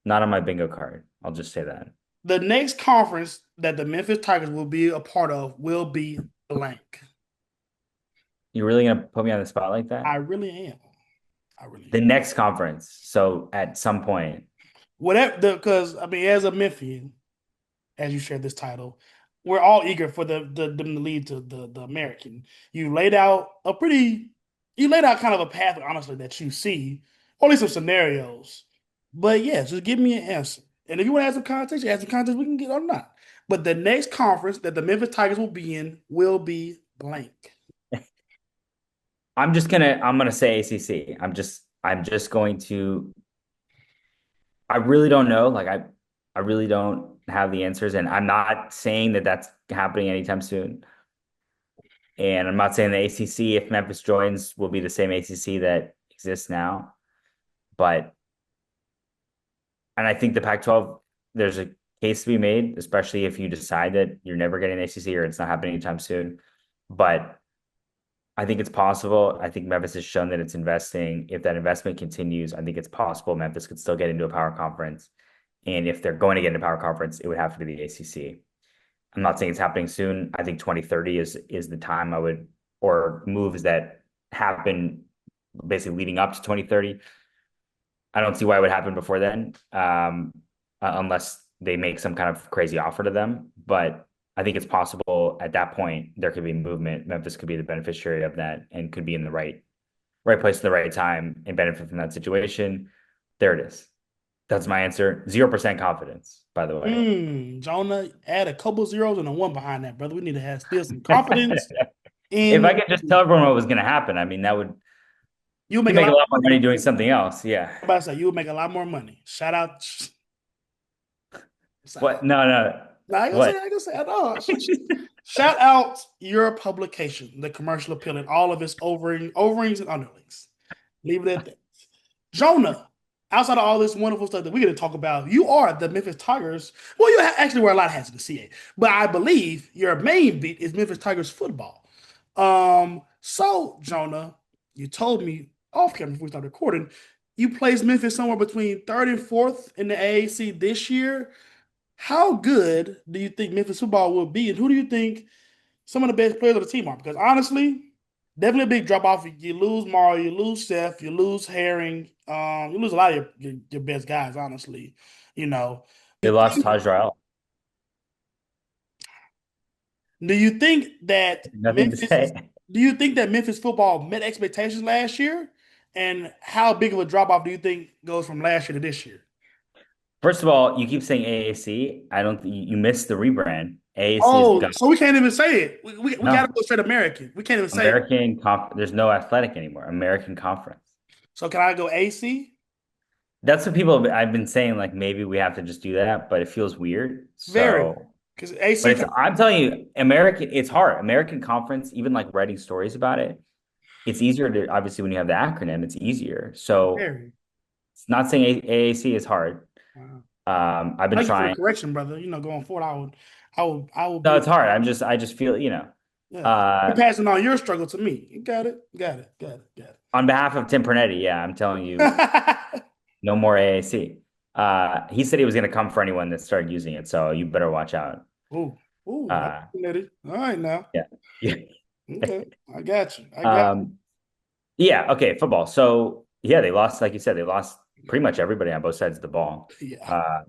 not on my bingo card. I'll just say that.
The next conference that the Memphis Tigers will be a part of will be blank.
You're really gonna put me on the spot like
I
that?
really am. I really
The
am.
next conference. So at some point,
Whatever, because I mean, as a Memphian, as you share this title, we're all eager for them to lead to the American. You laid out a pretty, you laid out kind of a path, honestly, that you see, or at least some scenarios. But yeah, just give me an answer. And if you want to add some context, you add some context, we can get or not. But the next conference that the Memphis Tigers will be in will be blank.
I'm gonna say ACC. I'm just going to. I really don't know. Like I really don't have the answers, and I'm not saying that that's happening anytime soon. And I'm not saying the ACC, if Memphis joins, will be the same ACC that exists now. But and I think the Pac-12, there's a case to be made, especially if you decide that you're never getting the ACC or it's not happening anytime soon. But I think it's possible. I think Memphis has shown that it's investing. If that investment continues, I think it's possible Memphis could still get into a power conference. And if they're going to get into a power conference, it would have to be the ACC. I'm not saying it's happening soon. I think 2030 is the time I would, or moves that happen basically leading up to 2030. I don't see why it would happen before then, unless they make some kind of crazy offer to them. But I think it's possible at that point there could be movement. Memphis could be the beneficiary of that and could be in the right place at the right time and benefit from that situation. There it is. That's my answer. 0% confidence, by the way.
Jonah, add a couple zeros and a one behind that, brother. We need to have still some confidence
If I
in.
could just tell everyone what was going to happen, I mean, that would
You'll
you
make a
make a
lot
lot more
more
money
money.
doing something else. Yeah.
I'm about to say you would make a lot more money. Shout out.
What? No, no.
No, I ain't gonna say.
What?
I ain't gonna say. No, shout out your publication, the commercial appeal, and all of its overings and underlings. Leave it at that. Jonah, outside of all this wonderful stuff that we're going to talk about, you are the Memphis Tigers. Well, you actually wear a lot of hats in the CA, but I believe your main beat is Memphis Tigers football. So Jonah, you told me off camera before we started recording, you placed Memphis somewhere between third and fourth in the AAC this year. How good do you think Memphis football will be, and who do you think some of the best players of the team are? Because honestly, definitely a big drop off. You lose Mario, you lose Seth, you lose Herring, you lose a lot of your best guys. Honestly, you know.
They lost Taj Rael.
Do you think that
Nothing to
Memphis?
say.
Do you think that Memphis football met expectations last year? And how big of a drop off do you think goes from last year to this year?
First of all, you keep saying AAC. I don't think you missed the rebrand. AAC is
Oh,
gone.
so we can't even say it. We got to
No,
go straight American. We can't even say it.
There's no athletic anymore. American Conference.
So can I go AC?
That's what I've been saying, like maybe we have to just do that, but it feels weird.
Very,
So,
because
but
AC
it's
can
I'm telling you, it's hard. American Conference, even like writing stories about it, it's easier to obviously when you have the acronym, it's easier. So
very.
it's not saying AAC is hard.
Wow.
I've been
Thank you for the
trying.
correction, brother. Going forward, I will
No,
be.
it's hard. I just feel,
Yeah, you're
uh,
passing on your struggle to me. You got it. Got it. Got it. Got
on behalf of Tim Pernetti, yeah, I'm telling you,
it.
no more AAC. He said he was going to come for anyone that started using it, so you better watch out.
Ooh, ooh,
Uh,
all right now.
yeah. Yeah.
Okay, I got you. I got
Um, yeah, okay, football. So yeah, they lost, like you said, they lost pretty much everybody on both sides of the ball.
you. Yeah.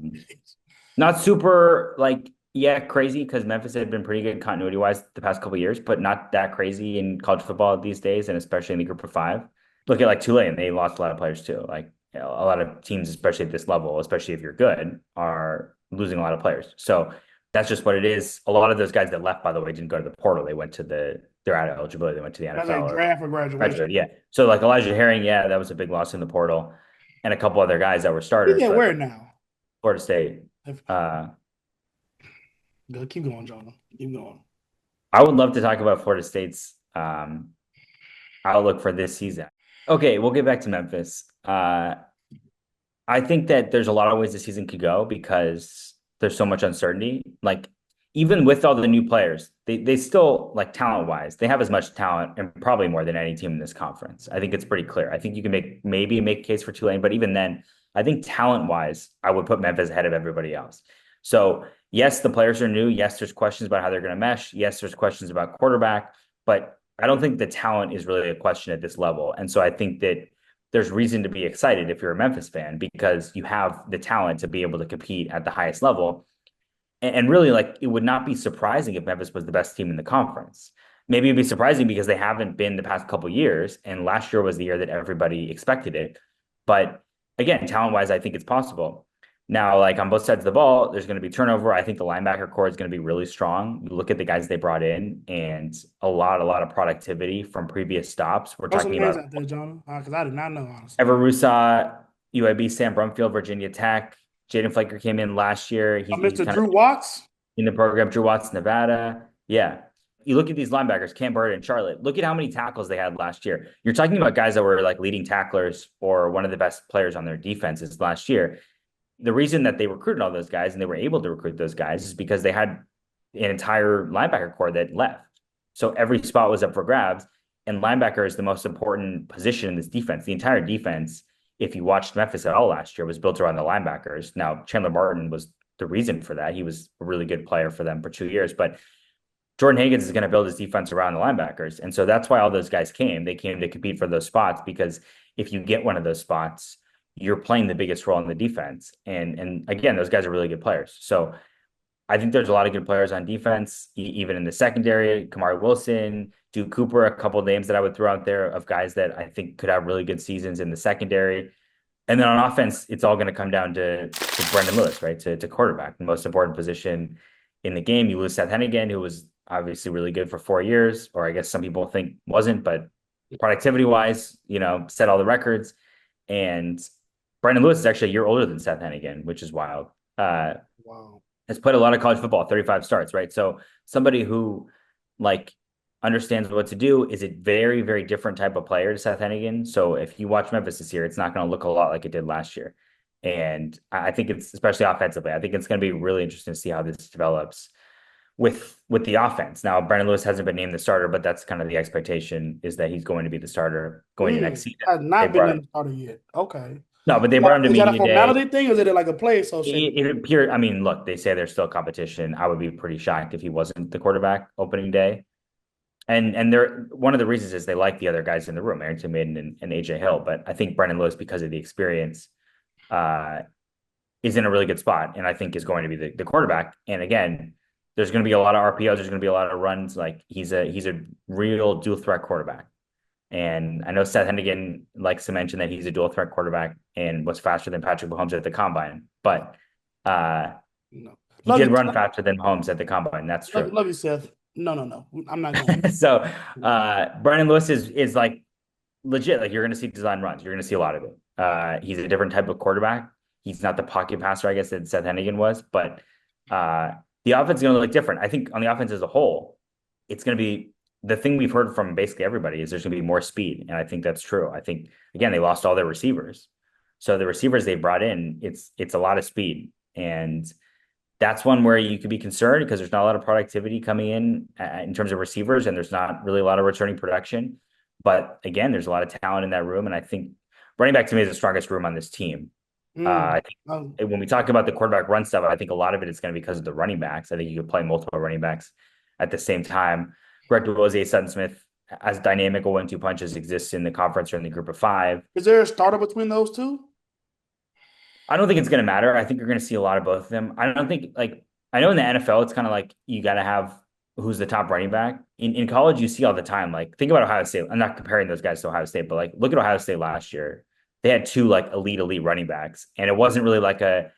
Not super like yeah, crazy because Memphis had been pretty good continuity wise the past couple of years, but not that crazy in college football these days, and especially in the group of five. Look at like Tulane, they lost a lot of players too. Like a lot of teams, especially at this level, especially if you're good, are losing a lot of players. So that's just what it is. A lot of those guys that left, by the way, didn't go to the portal. They went to they're out of eligibility. They went to the
That's
NFL
a
or
draft or graduation.
graduate. Yeah. So like Elijah Herring, yeah, that was a big loss in the portal, and a couple other guys that were
He's
starters,
at
but
where now?
Florida State.
If,
Uh,
Good. Keep going, Jonah. Keep going.
I would love to talk about Florida State's outlook for this season. Okay, we'll get back to Memphis. I think that there's a lot of ways the season could go because there's so much uncertainty. Like even with all the new players, they still like talent wise, they have as much talent and probably more than any team in this conference. I think it's pretty clear. I think you can maybe make a case for Tulane, but even then, I think talent wise, I would put Memphis ahead of everybody else. So yes, the players are new. Yes, there's questions about how they're going to mesh. Yes, there's questions about quarterback, but I don't think the talent is really a question at this level. And so I think that there's reason to be excited if you're a Memphis fan because you have the talent to be able to compete at the highest level. And really, like, it would not be surprising if Memphis was the best team in the conference. Maybe it'd be surprising because they haven't been the past couple of years, and last year was the year that everybody expected it. But again, talent wise, I think it's possible. Now, like on both sides of the ball, there's going to be turnover. I think the linebacker core is going to be really strong. You look at the guys they brought in, and a lot of productivity from previous stops. We're
Throw some
talking
names
about
out there, Jonah, because I did not know, honestly.
Ever Rusa, UAB, Sam Brumfield, Virginia Tech. Jaden Flaker came in last year. He
Mr.
kind of
Drew Watts.
in the program. Drew Watts, Nevada. Yeah. You look at these linebackers, Cam Bird and Charlotte. Look at how many tackles they had last year. You're talking about guys that were like leading tacklers or one of the best players on their defenses last year. The reason that they recruited all those guys and they were able to recruit those guys is because they had an entire linebacker core that left. So every spot was up for grabs. And linebacker is the most important position in this defense. The entire defense, if you watched Memphis at all last year, was built around the linebackers. Now, Chandler Martin was the reason for that. He was a really good player for them for 2 years. But Jordan Higgins is going to build his defense around the linebackers. And so that's why all those guys came. They came to compete for those spots because if you get one of those spots, you're playing the biggest role in the defense. And again, those guys are really good players. So I think there's a lot of good players on defense, even in the secondary. Kamari Wilson, Duke Cooper, a couple of names that I would throw out there of guys that I think could have really good seasons in the secondary. And then on offense, it's all going to come down to Brendan Lewis, right? To quarterback, the most important position in the game. You lose Seth Hennigan, who was obviously really good for 4 years, or I guess some people think wasn't, but productivity wise, set all the records. And Brendan Lewis is actually a year older than Seth Hennigan, which is wild.
Wow.
Has played a lot of college football, 35 starts, right? So somebody who like understands what to do is a very, very different type of player to Seth Hennigan. So if you watch Memphis this year, it's not going to look a lot like it did last year. And I think it's especially offensively, I think it's going to be really interesting to see how this develops with the offense. Now, Brandon Lewis hasn't been named the starter, but that's kind of the expectation is that he's going to be the starter going to next season.
Has
They
not been
brought
in the starter yet. Okay.
no, but they brought him to
Is that a
media day.
formality thing or is it like a play associated?
It appeared, I mean, look, they say there's still competition. I would be pretty shocked if he wasn't the quarterback opening day. And they're one of the reasons is they like the other guys in the room, Arrington Maiden and AJ Hill. But I think Brendan Lewis, because of the experience, uh, is in a really good spot, and I think is going to be the quarterback. And again, There's going to be a lot of RPOs. There's going to be a lot of runs. Like he's a real dual threat quarterback. And I know Seth Hennigan likes to mention that he's a dual threat quarterback and was faster than Patrick Mahomes at the combine. But uh,
No.
he
Love
did
you,
run faster than Mahomes at the combine. That's true.
love you, Seth. No, no, no. I'm not going.
So Brandon Lewis is like legit. Like you're going to see design runs. You're going to see a lot of it. He's a different type of quarterback. He's not the pocket passer, I guess, that Seth Hennigan was, but uh, the offense is going to look different. I think on the offense as a whole, it's going to be the thing we've heard from basically everybody is there's going to be more speed, and I think that's true. I think again they lost all their receivers, so the receivers they brought in, it's a lot of speed, and that's one where you could be concerned because there's not a lot of productivity coming in terms of receivers, and there's not really a lot of returning production. But again, there's a lot of talent in that room, and I think running back to me is the strongest room on this team.
Mm.
I
Oh,
think when we talk about the quarterback run stuff, I think a lot of it is going to be because of the running backs. I think you could play multiple running backs at the same time. Greg DeWozier, Sutton Smith, as dynamic a 1-2 punches exists in the conference or in the group of five.
is there a starter between those two?
I don't think it's going to matter. I think you're going to see a lot of both of them. I don't think like I know in the NFL it's kind of like you got to have who's the top running back. In college you see all the time. Like think about Ohio State. I'm not comparing those guys to Ohio State, but like look at Ohio State last year. They had two like elite running backs, and it wasn't really like a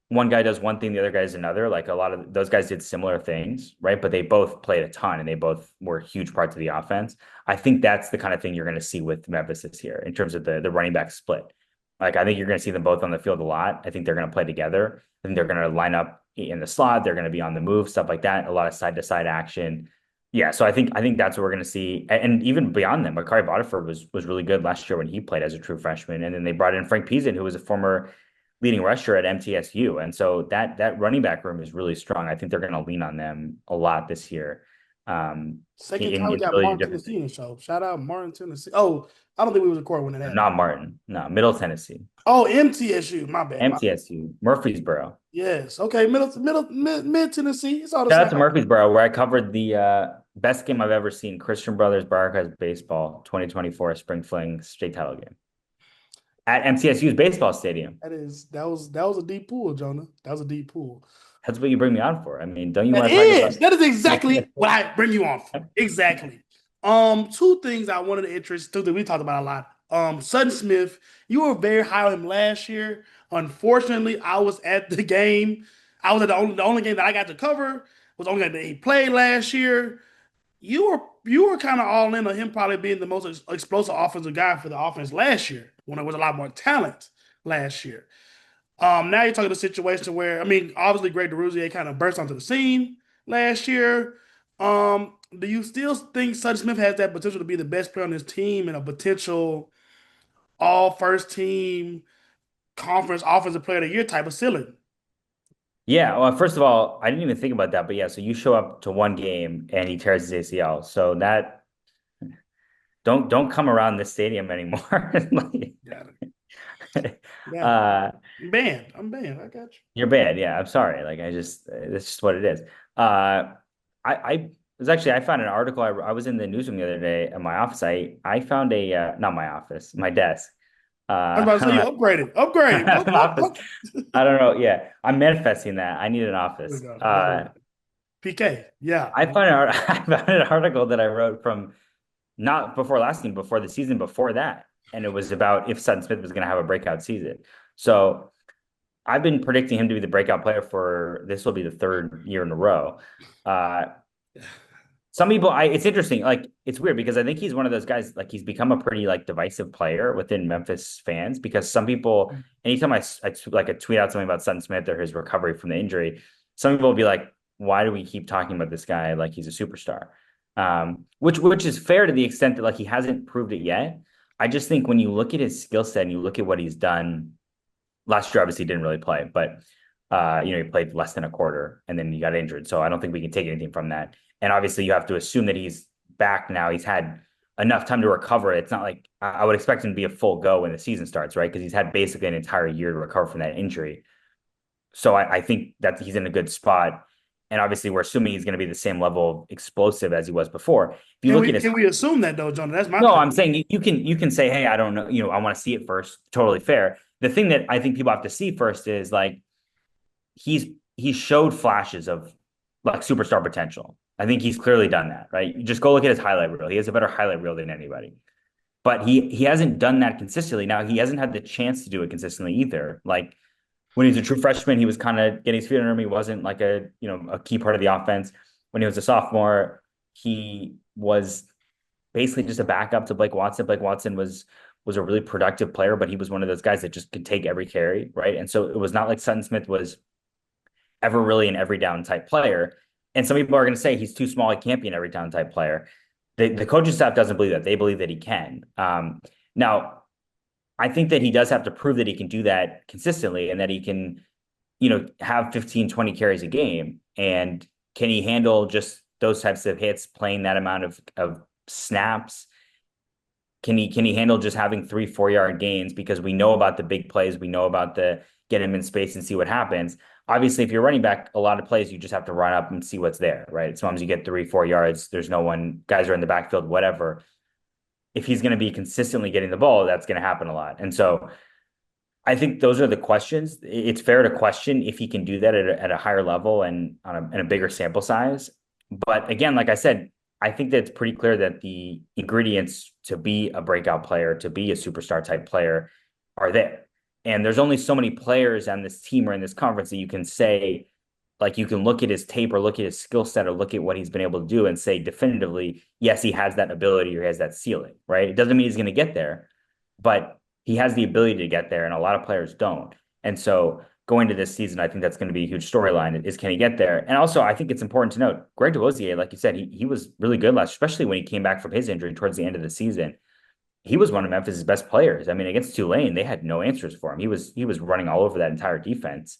one guy does one thing, the other guy does another. Like a lot of those guys did similar things, right? But they both played a ton and they both were huge parts of the offense. I think that's the kind of thing you're going to see with Memphis this year in terms of the running back split. Like I think you're going to see them both on the field a lot. I think they're going to play together. I think they're going to line up in the slot. They're going to be on the move, stuff like that. A lot of side to side action. Yeah, so I think that's what we're going to see, and even beyond them, Makari Bodiford was really good last year when he played as a true freshman, and then they brought in Frank Peason, who was a former leading rusher at MTSU, and so that running back room is really strong. I think they're going to lean on them a lot this year.
Second time we
In
got
really
Martin
different
Tennessee in the show. Shout out Martin Tennessee. Oh, I don't think we was recording when it happened.
not Martin, no, Middle Tennessee,
Oh, MTSU. My bad. My bad.
MTSU, Murfreesboro.
Yes. Okay. Mid Tennessee. It's all the
Shout
same.
out to Murfreesboro, where I covered the best game I've ever seen, Christian Brothers Barclays Baseball 2024 Spring Fling state title game at MTSU's baseball stadium.
That was a deep pool, Jonah. That was a deep pool.
That's what you bring me on for. I mean, don't you
That
want to talk about
is. That is exactly what I bring you on for. Exactly. Two things I wanted to interest, two that we talked about a lot. Sutton Smith, you were very high on him last year. Unfortunately, I was at the game. I was at the only game that I got to cover was the only game that he played last year. You were kind of all in on him probably being the most explosive offensive guy for the offense last year when there was a lot more talent last year. Now you're talking a situation where, I mean, obviously Greg DeRuzier kind of burst onto the scene last year. Do you still think Sutton Smith has that potential to be the best player on his team and a potential all first team conference offensive player of the year type of ceiling?
Yeah, well, first of all, I didn't even think about that, but yeah, so you show up to one game and he tears his ACL. So that don't come around this stadium anymore. Like,
Got it. Got it.
uh
I'm banned. I'm banned. I got you.
you're bad. Yeah, I'm sorry. Like I just that's just what it is. I was actually I found an article. I was in the newsroom the other day at my office. I found a not my office, my desk.
I was about to
I
say
don't
you
know.
upgraded. Upgraded.
An office. I don't know. Yeah, I'm manifesting that. I need an
There we
office.
go. There we go. PK. Yeah.
I found an I found an article that I wrote from not before last season, before the season before that, and it was about if Sutton Smith was going to have a breakout season. So I've been predicting him to be the breakout player for this will be the third year in a row. Uh, some people, it's interesting. Like it's weird because I think he's one of those guys. Like he's become a pretty like divisive player within Memphis fans because some people, anytime I tweet out something about Sutton Smith or his recovery from the injury, some people will be like, "Why do we keep talking about this guy like he's a superstar?" Which is fair to the extent that like he hasn't proved it yet. I just think when you look at his skill set and you look at what he's done last year, obviously he didn't really play, but he played less than a quarter and then he got injured. So I don't think we can take anything from that. And obviously you have to assume that he's back now. He's had enough time to recover. It's not like I would expect him to be a full go when the season starts, right? Because he's had basically an entire year to recover from that injury. So I think that he's in a good spot. And obviously, we're assuming he's going to be the same level of explosive as he was before. If you
Can
look
we
at his,
can we assume that though, Jonah? That's my
no,
question.
I'm saying you can say, hey, I don't know, I want to see it first. Totally fair. The thing that I think people have to see first is like he's he showed flashes of like superstar potential. I think he's clearly done that, right? You just go look at his highlight reel. He has a better highlight reel than anybody. But he hasn't done that consistently. Now he hasn't had the chance to do it consistently either. Like when he was a true freshman, he was kind of getting his feet under him. He wasn't like a key part of the offense. When he was a sophomore, he was basically just a backup to Blake Watson. Blake Watson was a really productive player, but he was one of those guys that just could take every carry, right? And so it was not like Sutton Smith was ever really an every down type player. And some people are going to say he's too small, he can't be an every down type player. The coaching staff doesn't believe that. They believe that he can. Now, I think that he does have to prove that he can do that consistently and that he can, have 15, 20 carries a game. And can he handle just those types of hits, playing that amount of snaps? Can he handle just having 3-4 yard gains? Because we know about the big plays, we know about the get him in space and see what happens. Obviously, if you're running back a lot of plays, you just have to run up and see what's there, right? Sometimes you get 3-4 yards, there's no one, guys are in the backfield, whatever. If he's going to be consistently getting the ball, that's going to happen a lot. And so I think those are the questions. It's fair to question if he can do that at a higher level and in a bigger sample size. But again, like I said, I think that it's pretty clear that the ingredients to be a breakout player, to be a superstar type player are there. And there's only so many players on this team or in this conference that you can say, like, you can look at his tape or look at his skill set or look at what he's been able to do and say definitively, yes, he has that ability or he has that ceiling, right? It doesn't mean he's going to get there, but he has the ability to get there, and a lot of players don't. And so going to this season, I think that's going to be a huge storyline is can he get there? And also, I think it's important to note, Greg DeWosier, like you said, he was really good last, especially when he came back from his injury towards the end of the season. He was one of Memphis's best players. I mean, against Tulane, they had no answers for him. He was running all over that entire defense.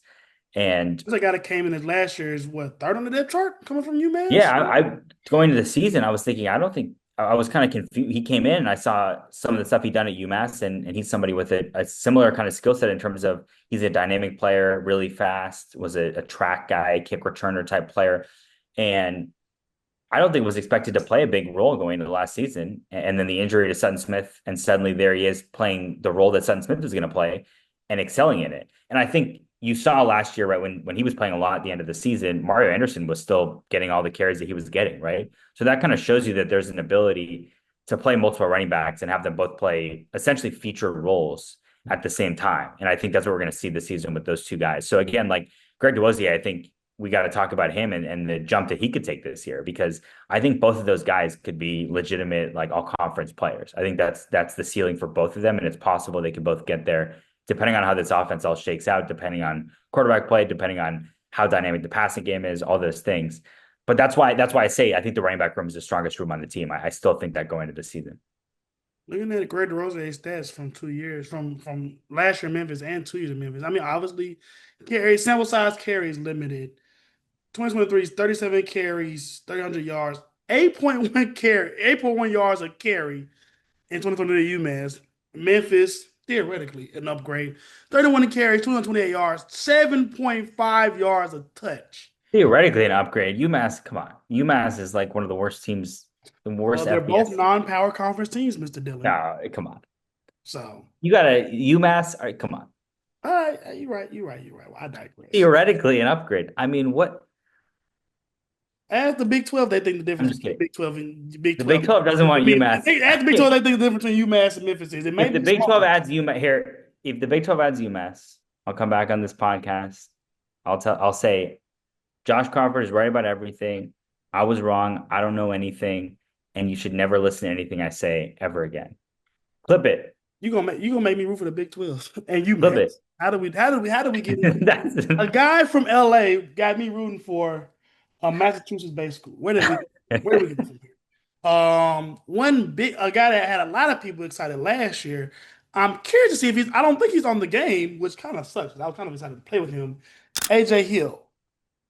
And
This guy that came in his last year is what, third on the depth chart coming from
yeah,
UMass?
I going into the season, I was thinking, I don't think I was kind of confused. He came in and I saw some of the stuff he'd done at UMass, and he's somebody with a similar kind of skill set in terms of he's a dynamic player, really fast, was a track guy, kick returner type player. And I don't think was expected to play a big role going into the last season. And then the injury to Sutton Smith, and suddenly there he is playing the role that Sutton Smith was going to play and excelling in it. And I think you saw last year, right, when he was playing a lot at the end of the season, Mario Anderson was still getting all the carries that he was getting, right? So that kind of shows you that there's an ability to play multiple running backs and have them both play essentially feature roles at the same time. And I think that's what we're going to see this season with those two guys. So again, like Greg DeWosier, I think we got to talk about him and the jump that he could take this year, because I think both of those guys could be legitimate, like all conference players. I think that's the ceiling for both of them. And it's possible they could both get there depending on how this offense all shakes out, depending on quarterback play, depending on how dynamic the passing game is, all those things. But that's why I say I think the running back room is the strongest room on the team. I still think that going into the season.
Looking at Greg DeRozier's stats from 2 years, from last year in Memphis and 2 years in Memphis. I mean, obviously, sample size carries limited. 2023 is 37 carries, 300 yards, 8.1 yards a carry in 2023 UMass. Memphis, theoretically, an upgrade. 31 carries, 228 yards, 7.5 yards a touch.
Theoretically, an upgrade. UMass, come on. UMass is like one of the worst teams, the worst
They're both
FBS.
non-power conference teams, Mr. Dillon.
No, come on.
So,
You got a UMass. All right, come on.
all right, you're right. Well, I digress.
Theoretically, an upgrade. I mean, what?
As the Big 12, they think the
I'm
difference
just
between
kidding.
Big 12 and Big
The
12.
Big 12 doesn't want UMass.
At the Big 12, they think the difference between UMass and Memphis is it may
If the
be
Big 12
small.
adds UMass here, if the Big 12 adds UMass, I'll come back on this podcast. I'll say Josh Crawford is right about everything. I was wrong. I don't know anything. And you should never listen to anything I say ever again. Clip it.
You gonna make me root for the Big 12 and
Clip
UMass.
it.
How do we get in?
That's
A guy from LA got me rooting for a Massachusetts-based school. Where did we get from here? A guy that had a lot of people excited last year. I'm curious to see if he's. I don't think he's on the game, which kind of sucks. I was kind of excited to play with him. AJ Hill,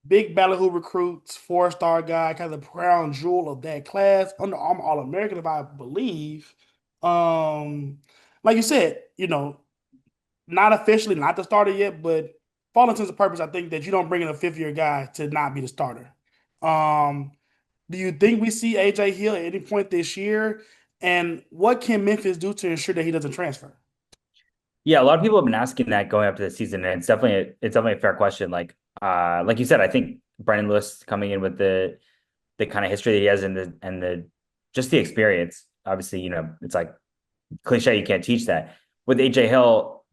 big Ballyhoo recruits, 4-star guy, kind of the crown jewel of that class, Under Armour All American, if I believe. Um, like you said, not officially, not the starter yet, but for all intents and purposes, I think that you don't bring in a 5th-year guy to not be the starter. Um, do you think we see AJ Hill at any point this year? And what can Memphis do to ensure that he doesn't transfer?
Yeah, a lot of people have been asking that going up to the season, and it's definitely a fair question. Like you said, I think Brandon Lewis coming in with the kind of history that he has and the just the experience. Obviously, it's like cliche, you can't teach that. With AJ Hill,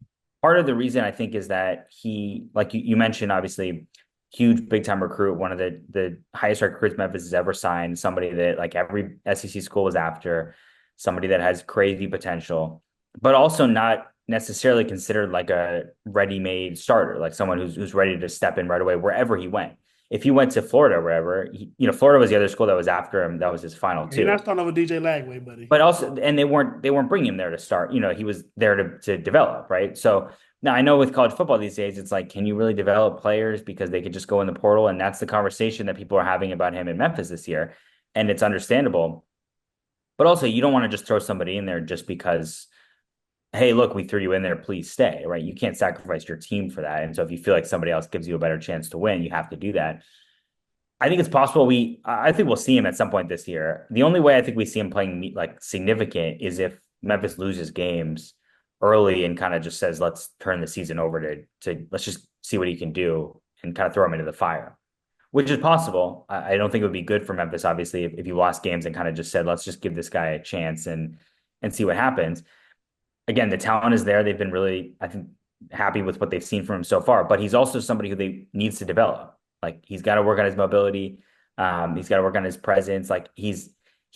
part of the reason I think is that he, like you mentioned, obviously, huge big time recruit, one of the highest recruits Memphis has ever signed, somebody that like every SEC school was after, somebody that has crazy potential, but also not necessarily considered like a ready-made starter, like someone who's ready to step in right away wherever he went. If he went to Florida, wherever, Florida was the other school that was after him. That was his final
You're
two.
not starting over DJ Lagway, buddy.
But also, and they weren't bringing him there to start. He was there to develop, right? So now I know with college football these days, it's like, can you really develop players because they could just go in the portal? And that's the conversation that people are having about him in Memphis this year, and it's understandable. But also, you don't want to just throw somebody in there just because, hey, look, we threw you in there, please stay, right? You can't sacrifice your team for that. And so if you feel like somebody else gives you a better chance to win, you have to do that. I think it's possible I think we'll see him at some point this year. The only way I think we see him playing like significant is if Memphis loses games early and kind of just says, let's turn the season over to let's just see what he can do and kind of throw him into the fire, which is possible. I don't think it would be good for Memphis, obviously, if you lost games and kind of just said, let's just give this guy a chance and see what happens. Again, the talent is there. They've been really, I think, happy with what they've seen from him so far, but he's also somebody who they needs to develop. Like he's got to work on his mobility. He's got to work on his presence. Like he's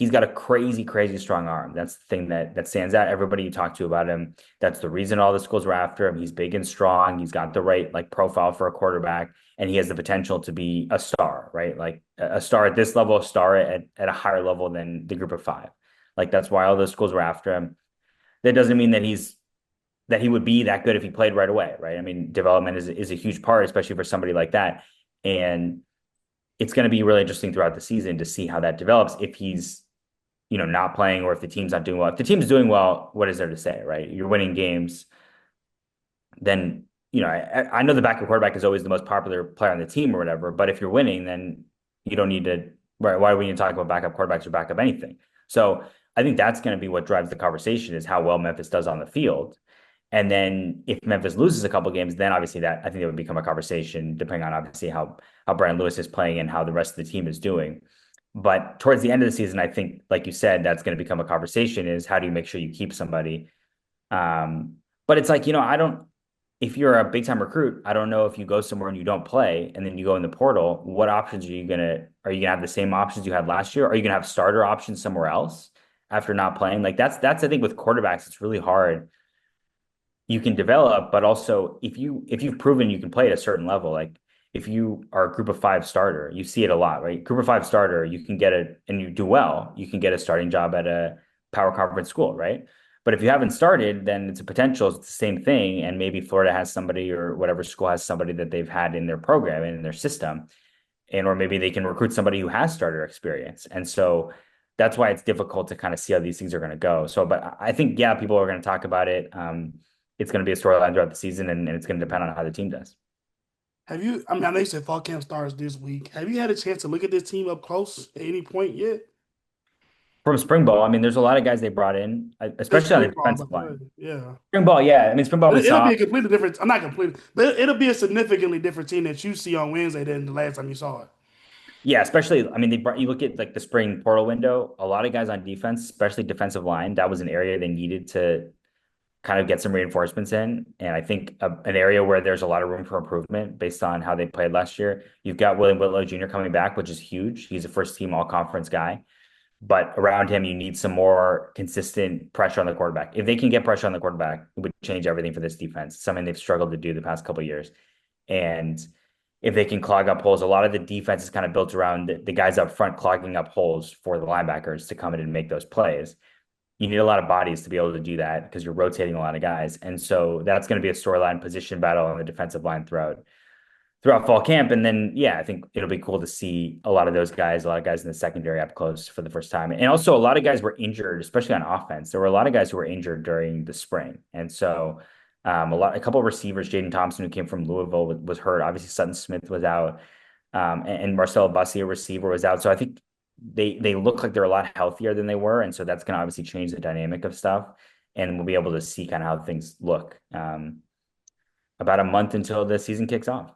got a crazy, crazy strong arm. That's the thing that stands out. Everybody you talk to about him, that's the reason all the schools were after him. He's big and strong. He's got the right like profile for a quarterback, and he has the potential to be a star, right? Like a star at this level, a star at a higher level than the group of five. Like that's why all those schools were after him. That doesn't mean that he would be that good if he played right away, right? I mean, development is a huge part, especially for somebody like that. And it's going to be really interesting throughout the season to see how that develops. If he's, not playing or if the team's not doing well. If the team's doing well, what is there to say, right? You're winning games, then, I know the backup quarterback is always the most popular player on the team or whatever, but if you're winning, then you don't need to, right? Why would you talk about backup quarterbacks or backup anything? So I think that's going to be what drives the conversation is how well Memphis does on the field. And then if Memphis loses a couple games, then obviously that I think it would become a conversation, depending on obviously how Brandon Lewis is playing and how the rest of the team is doing. But towards the end of the season, I think, like you said, that's going to become a conversation: is how do you make sure you keep somebody? But it's like, I don't. If you're a big time recruit, I don't know if you go somewhere and you don't play, and then you go in the portal. What options are you gonna have the same options you had last year? Are you gonna have starter options somewhere else after not playing? Like that's I think with quarterbacks, it's really hard. You can develop, but also if you've proven you can play at a certain level, like if you are a group of five starter, you see it a lot, right? Group of five starter, you can get it and you do well, you can get a starting job at a power conference school, right? But if you haven't started, then it's a potential, it's the same thing. And maybe Florida has somebody or whatever school has somebody that they've had in their program and in their system. And or maybe they can recruit somebody who has starter experience. And so that's why it's difficult to kind of see how these things are going to go. So, but I think, yeah, people are going to talk about it. It's going to be a storyline throughout the season, and it's going to depend on how the team does.
Have you? I mean, I know you said fall camp starts this week. Have you had a chance to look at this team up close at any point yet?
From spring ball, I mean, there's a lot of guys they brought in,
It's
especially on the
spring ball,
defensive
by the way.
line.
Yeah.
Spring ball, yeah. I mean, spring ball
But
we
it'll
saw.
be a completely different. I'm not completely, but it'll be a significantly different team that you see on Wednesday than the last time you saw it.
Yeah, especially, I mean, you look at like the spring portal window, a lot of guys on defense, especially defensive line, that was an area they needed to kind of get some reinforcements in. And I think an area where there's a lot of room for improvement based on how they played last year. You've got William Whitlow Jr. coming back, which is huge. He's a first team all conference guy. But around him, you need some more consistent pressure on the quarterback. If they can get pressure on the quarterback, it would change everything for this defense. Something they've struggled to do the past couple of years. And if they can clog up holes, a lot of the defense is kind of built around the guys up front clogging up holes for the linebackers to come in and make those plays. You need a lot of bodies to be able to do that because you're rotating a lot of guys. And so that's going to be a storyline position battle on the defensive line throughout fall camp. And then, yeah, I think it'll be cool to see a lot of those guys, a lot of guys in the secondary up close for the first time. And also a lot of guys were injured, especially on offense. There were a lot of guys who were injured during the spring. And so a couple of receivers, Jaden Thompson, who came from Louisville, was hurt. Obviously, Sutton Smith was out, and Marcelo Bussi, a receiver, was out. So I think they look like they're a lot healthier than they were, and so that's going to obviously change the dynamic of stuff, and we'll be able to see kind of how things look about a month until the season kicks off.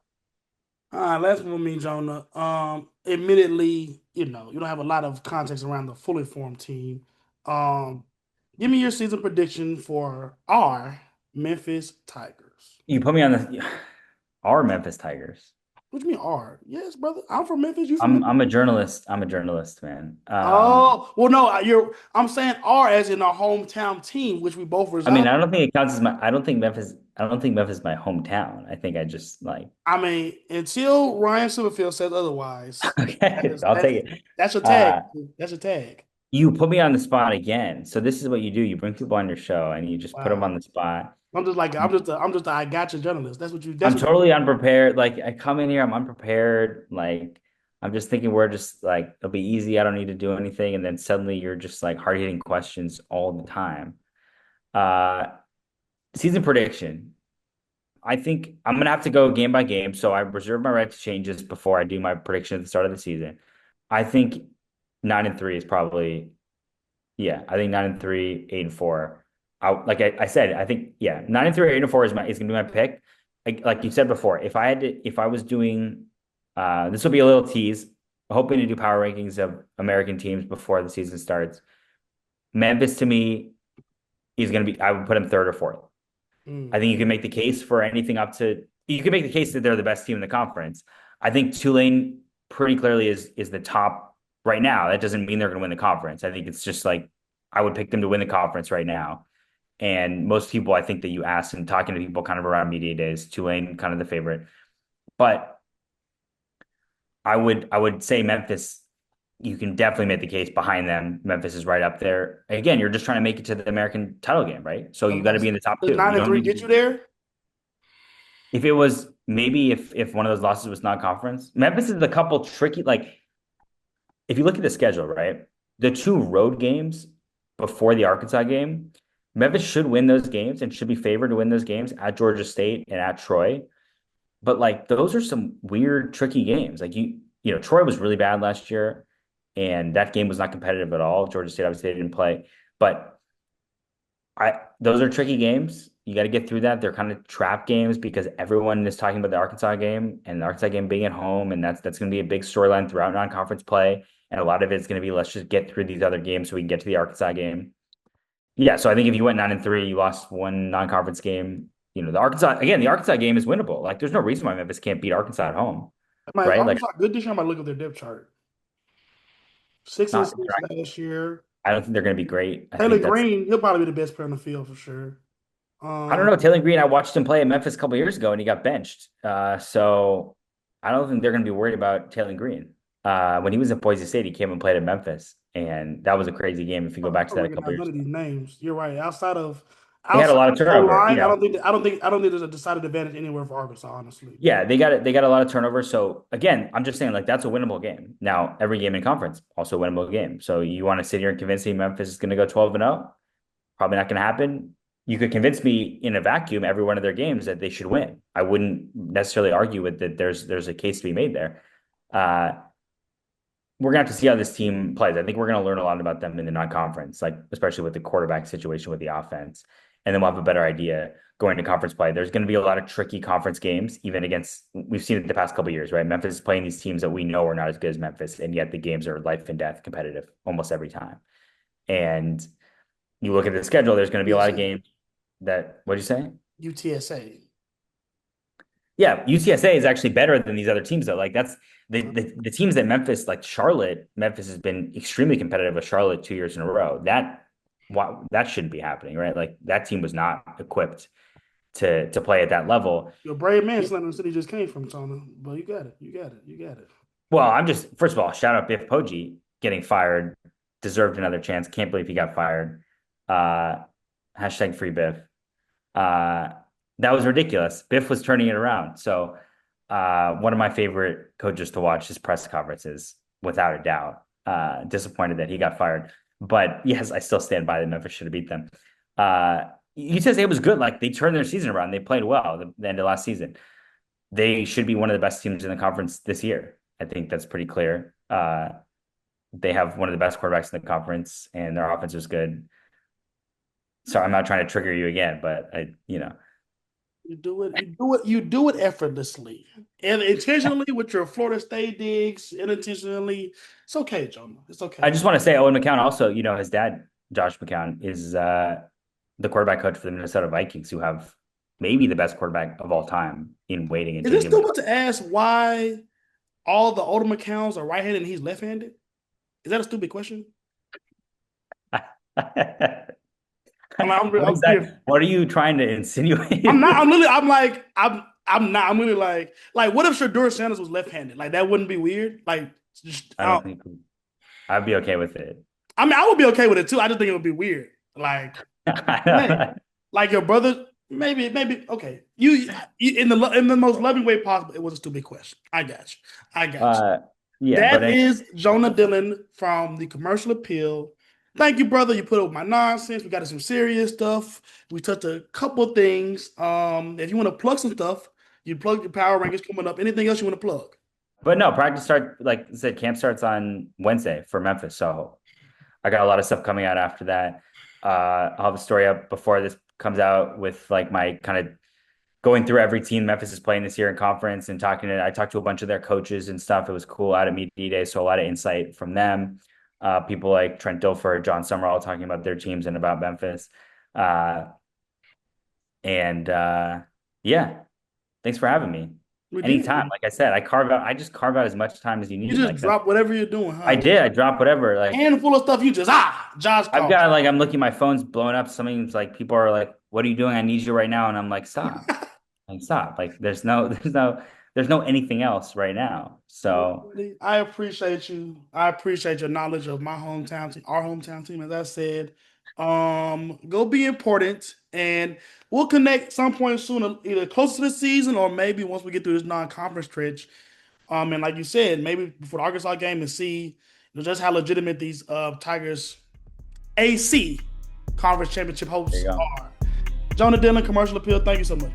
All right, last one with me, Jonah. Admittedly, you don't have a lot of context around the fully formed team. Um, Give me your season prediction for our Memphis Tigers.
You put me on the our Memphis Tigers.
What do you mean R? Yes, brother. I'm from Memphis. You from
I'm
Memphis?
I'm a journalist. I'm a journalist, man.
Oh, well, no, I'm saying R as in our hometown team, which we both
I
reside.
mean, I don't think it counts as my. I don't think Memphis is my hometown. I think I just like.
I mean, until Ryan Silverfield says otherwise, that
Okay,
is
I'll
that,
take it.
that's a tag.
Uh,
That's a tag.
you put me on the spot again. So this is what you do. You bring people on your show and you just put them
Wow.
on the spot.
I'm just a I gotcha journalist. That's
I'm
what
totally unprepared. Like I come in here, I'm unprepared. Like I'm just thinking we're just like it'll be easy. I don't need to do anything. And then suddenly you're just like hard-hitting questions all the time. Uh, Season prediction. I think I'm gonna have to go game by game. So I reserve my right to change this before I do my prediction at the start of the season. I think 9-3 is probably yeah. I think 9-3, 8-4. I said, I think yeah, 9-3, 8-4 is gonna be my pick. Like you said before, if I was doing this will be a little tease, hoping to do power rankings of American teams before the season starts. Memphis to me is gonna be I would put him third or fourth. I
mm,
think you can make the case for anything up to you can make the case that they're the best team in the conference. I think Tulane pretty clearly is the top right now. That doesn't mean they're going to win the conference. I think it's just like I would pick them to win the conference right now. And most people, I think that you asked and talking to people kind of around media days, Tulane kind of the favorite. But I would say Memphis. You can definitely make the case behind them. Memphis is right up there. Again, you're just trying to make it to the American title game, right? So
I'm
you got
about
to
to
be
say,
in the top
does
two.
nine
You
and
don't
three
need to
get you
be
there?
if it was maybe if one of those losses was non-conference, Memphis is a couple tricky. Like if you look at the schedule, right, the two road games before the Arkansas game, Memphis should win those games and should be favored to win those games at Georgia State and at Troy. But like those are some weird, tricky games. Like Troy was really bad last year, and that game was not competitive at all. Georgia State obviously didn't play, but I those are tricky games. You got to get through that. They're kind of trap games because everyone is talking about the Arkansas game and the Arkansas game being at home, and that's going to be a big storyline throughout non-conference play. And a lot of it's going to be let's just get through these other games so we can get to the Arkansas game. Yeah, so I think if you went 9-3, you lost one non-conference game. The Arkansas game is winnable. Like, there's no reason why Memphis can't beat Arkansas at home,
Is
right? Like,
Arkansas good this year? I'm about to look at their depth chart. Six and
not.
six last year.
I don't think they're going to be great. I
Taylor
think that's
Green, he'll probably be the best player on the field for sure.
I don't
Um,
know. Taylor Green, I watched him play at Memphis a couple years ago and he got benched. So I don't think they're going to be worried about Taylor Green. When he was at Boise State, he came and played at Memphis, and that was a crazy game if you go
I
back to
don't
that a couple
recognize none
years
of
ago.
these names. You're right.
They had a
Outside
lot of
of O
turnover,
line, I don't think there's a decided advantage anywhere for Arkansas, honestly.
Yeah, they got a lot of turnover. So again, I'm just saying like that's a winnable game. Now, every game in conference also a winnable game. So you want to sit here and convince me Memphis is going to go 12-0? Probably not going to happen. You could convince me in a vacuum every one of their games that they should win. I wouldn't necessarily argue with that. There's a case to be made there. Uh, we're gonna have to see how this team plays. I think we're gonna learn a lot about them in the non-conference, like especially with the quarterback situation with the offense, and then we'll have a better idea going to conference play. There's going to be a lot of tricky conference games, even against we've seen it the past couple of years, right? Memphis is playing these teams that we know are not as good as Memphis, and yet the games are life and death competitive almost every time. And you look at the schedule, there's going to be a lot of
UTSA.
games that what'd you say?
UTSA.
Yeah, UTSA is actually better than these other teams though. Like that's the teams that Memphis, like Charlotte, Memphis has been extremely competitive with Charlotte 2 years in a row. That shouldn't be happening, right? Like that team was not equipped to play at that level.
Your brave man Slender City just came from Tona, but you got it. You got it. You got it.
Well, I'm just first of all, shout out Biff Poggi getting fired, deserved another chance. Can't believe he got fired. Uh Hashtag free Biff. Uh, that was ridiculous. Biff was turning it around. So, one of my favorite coaches to watch his press conferences, without a doubt. Disappointed that he got fired, but yes, I still stand by that Memphis should have beat them. UTSA was good. Like they turned their season around. They played well the end of last season. They should be one of the best teams in the conference this year. I think that's pretty clear. They have one of the best quarterbacks in the conference, and their offense is good. So I'm not trying to trigger you again, but I.
You do it effortlessly and intentionally with your Florida State digs, unintentionally. It's okay, Jonah. It's
I
okay.
just want to say Owen McCown also, his dad, Josh McCown, is the quarterback coach for the Minnesota Vikings, who have maybe the best quarterback of all time in waiting and
Is it
JJ
stupid to ask why all the older McCowns are right-handed and he's left-handed? Is that a stupid question?
McCown.
I'm like,
What
I'm
is
serious.
that? What are you trying to insinuate?
I'm not. I'm literally. I'm like. I'm not. I'm really like. What if Shador Sanders was left-handed? Like that wouldn't be weird. Like, just.
I don't think I'd be okay with it.
I mean, I would be okay with it too. I just think it would be weird. Like, hey, like your brother. Maybe. Okay. You in the most loving way possible. It was a stupid question. I got you. I got you.
uh, yeah, but
That is Jonah Dillon from the Commercial Appeal. Thank you, brother. You put up with my nonsense. We got to some serious stuff. We touched a couple of things. If you want to plug some stuff, you plug your power rankings coming up. Anything else you want to plug?
no, practice start like I said, camp starts on Wednesday for Memphis. So I got a lot of stuff coming out after that. I'll have a story up before this comes out with like my kind of going through every team Memphis is playing this year in conference and I talked to a bunch of their coaches and stuff. It was cool out at media day. So a lot of insight from them. People like Trent Dilfer, John Summerall talking about their teams and about Memphis. Uh, and yeah, thanks for having me.
We did.
Anytime. Like I said, I just carve out as much time as you
You
need.
just
Like that.
drop whatever you're doing,
I
huh?
did. I dropped whatever. Like
Handful of stuff you just Josh
I've
called.
got like I'm looking, my phone's blowing up. Something's like people are like, "What are you doing? I need you right now." And I'm like, "Stop, like stop." Like there's no anything else right now. So
I appreciate you. I appreciate your knowledge of my hometown team, our hometown team. As I said, go be important, and we'll connect some point soon, either close to the season or maybe once we get through this non-conference stretch. And like you said, maybe before the Arkansas game and see just how legitimate these Tigers AC conference championship
there
hosts
you go.
are. Jonah Dillon, Commercial Appeal. Thank you so much.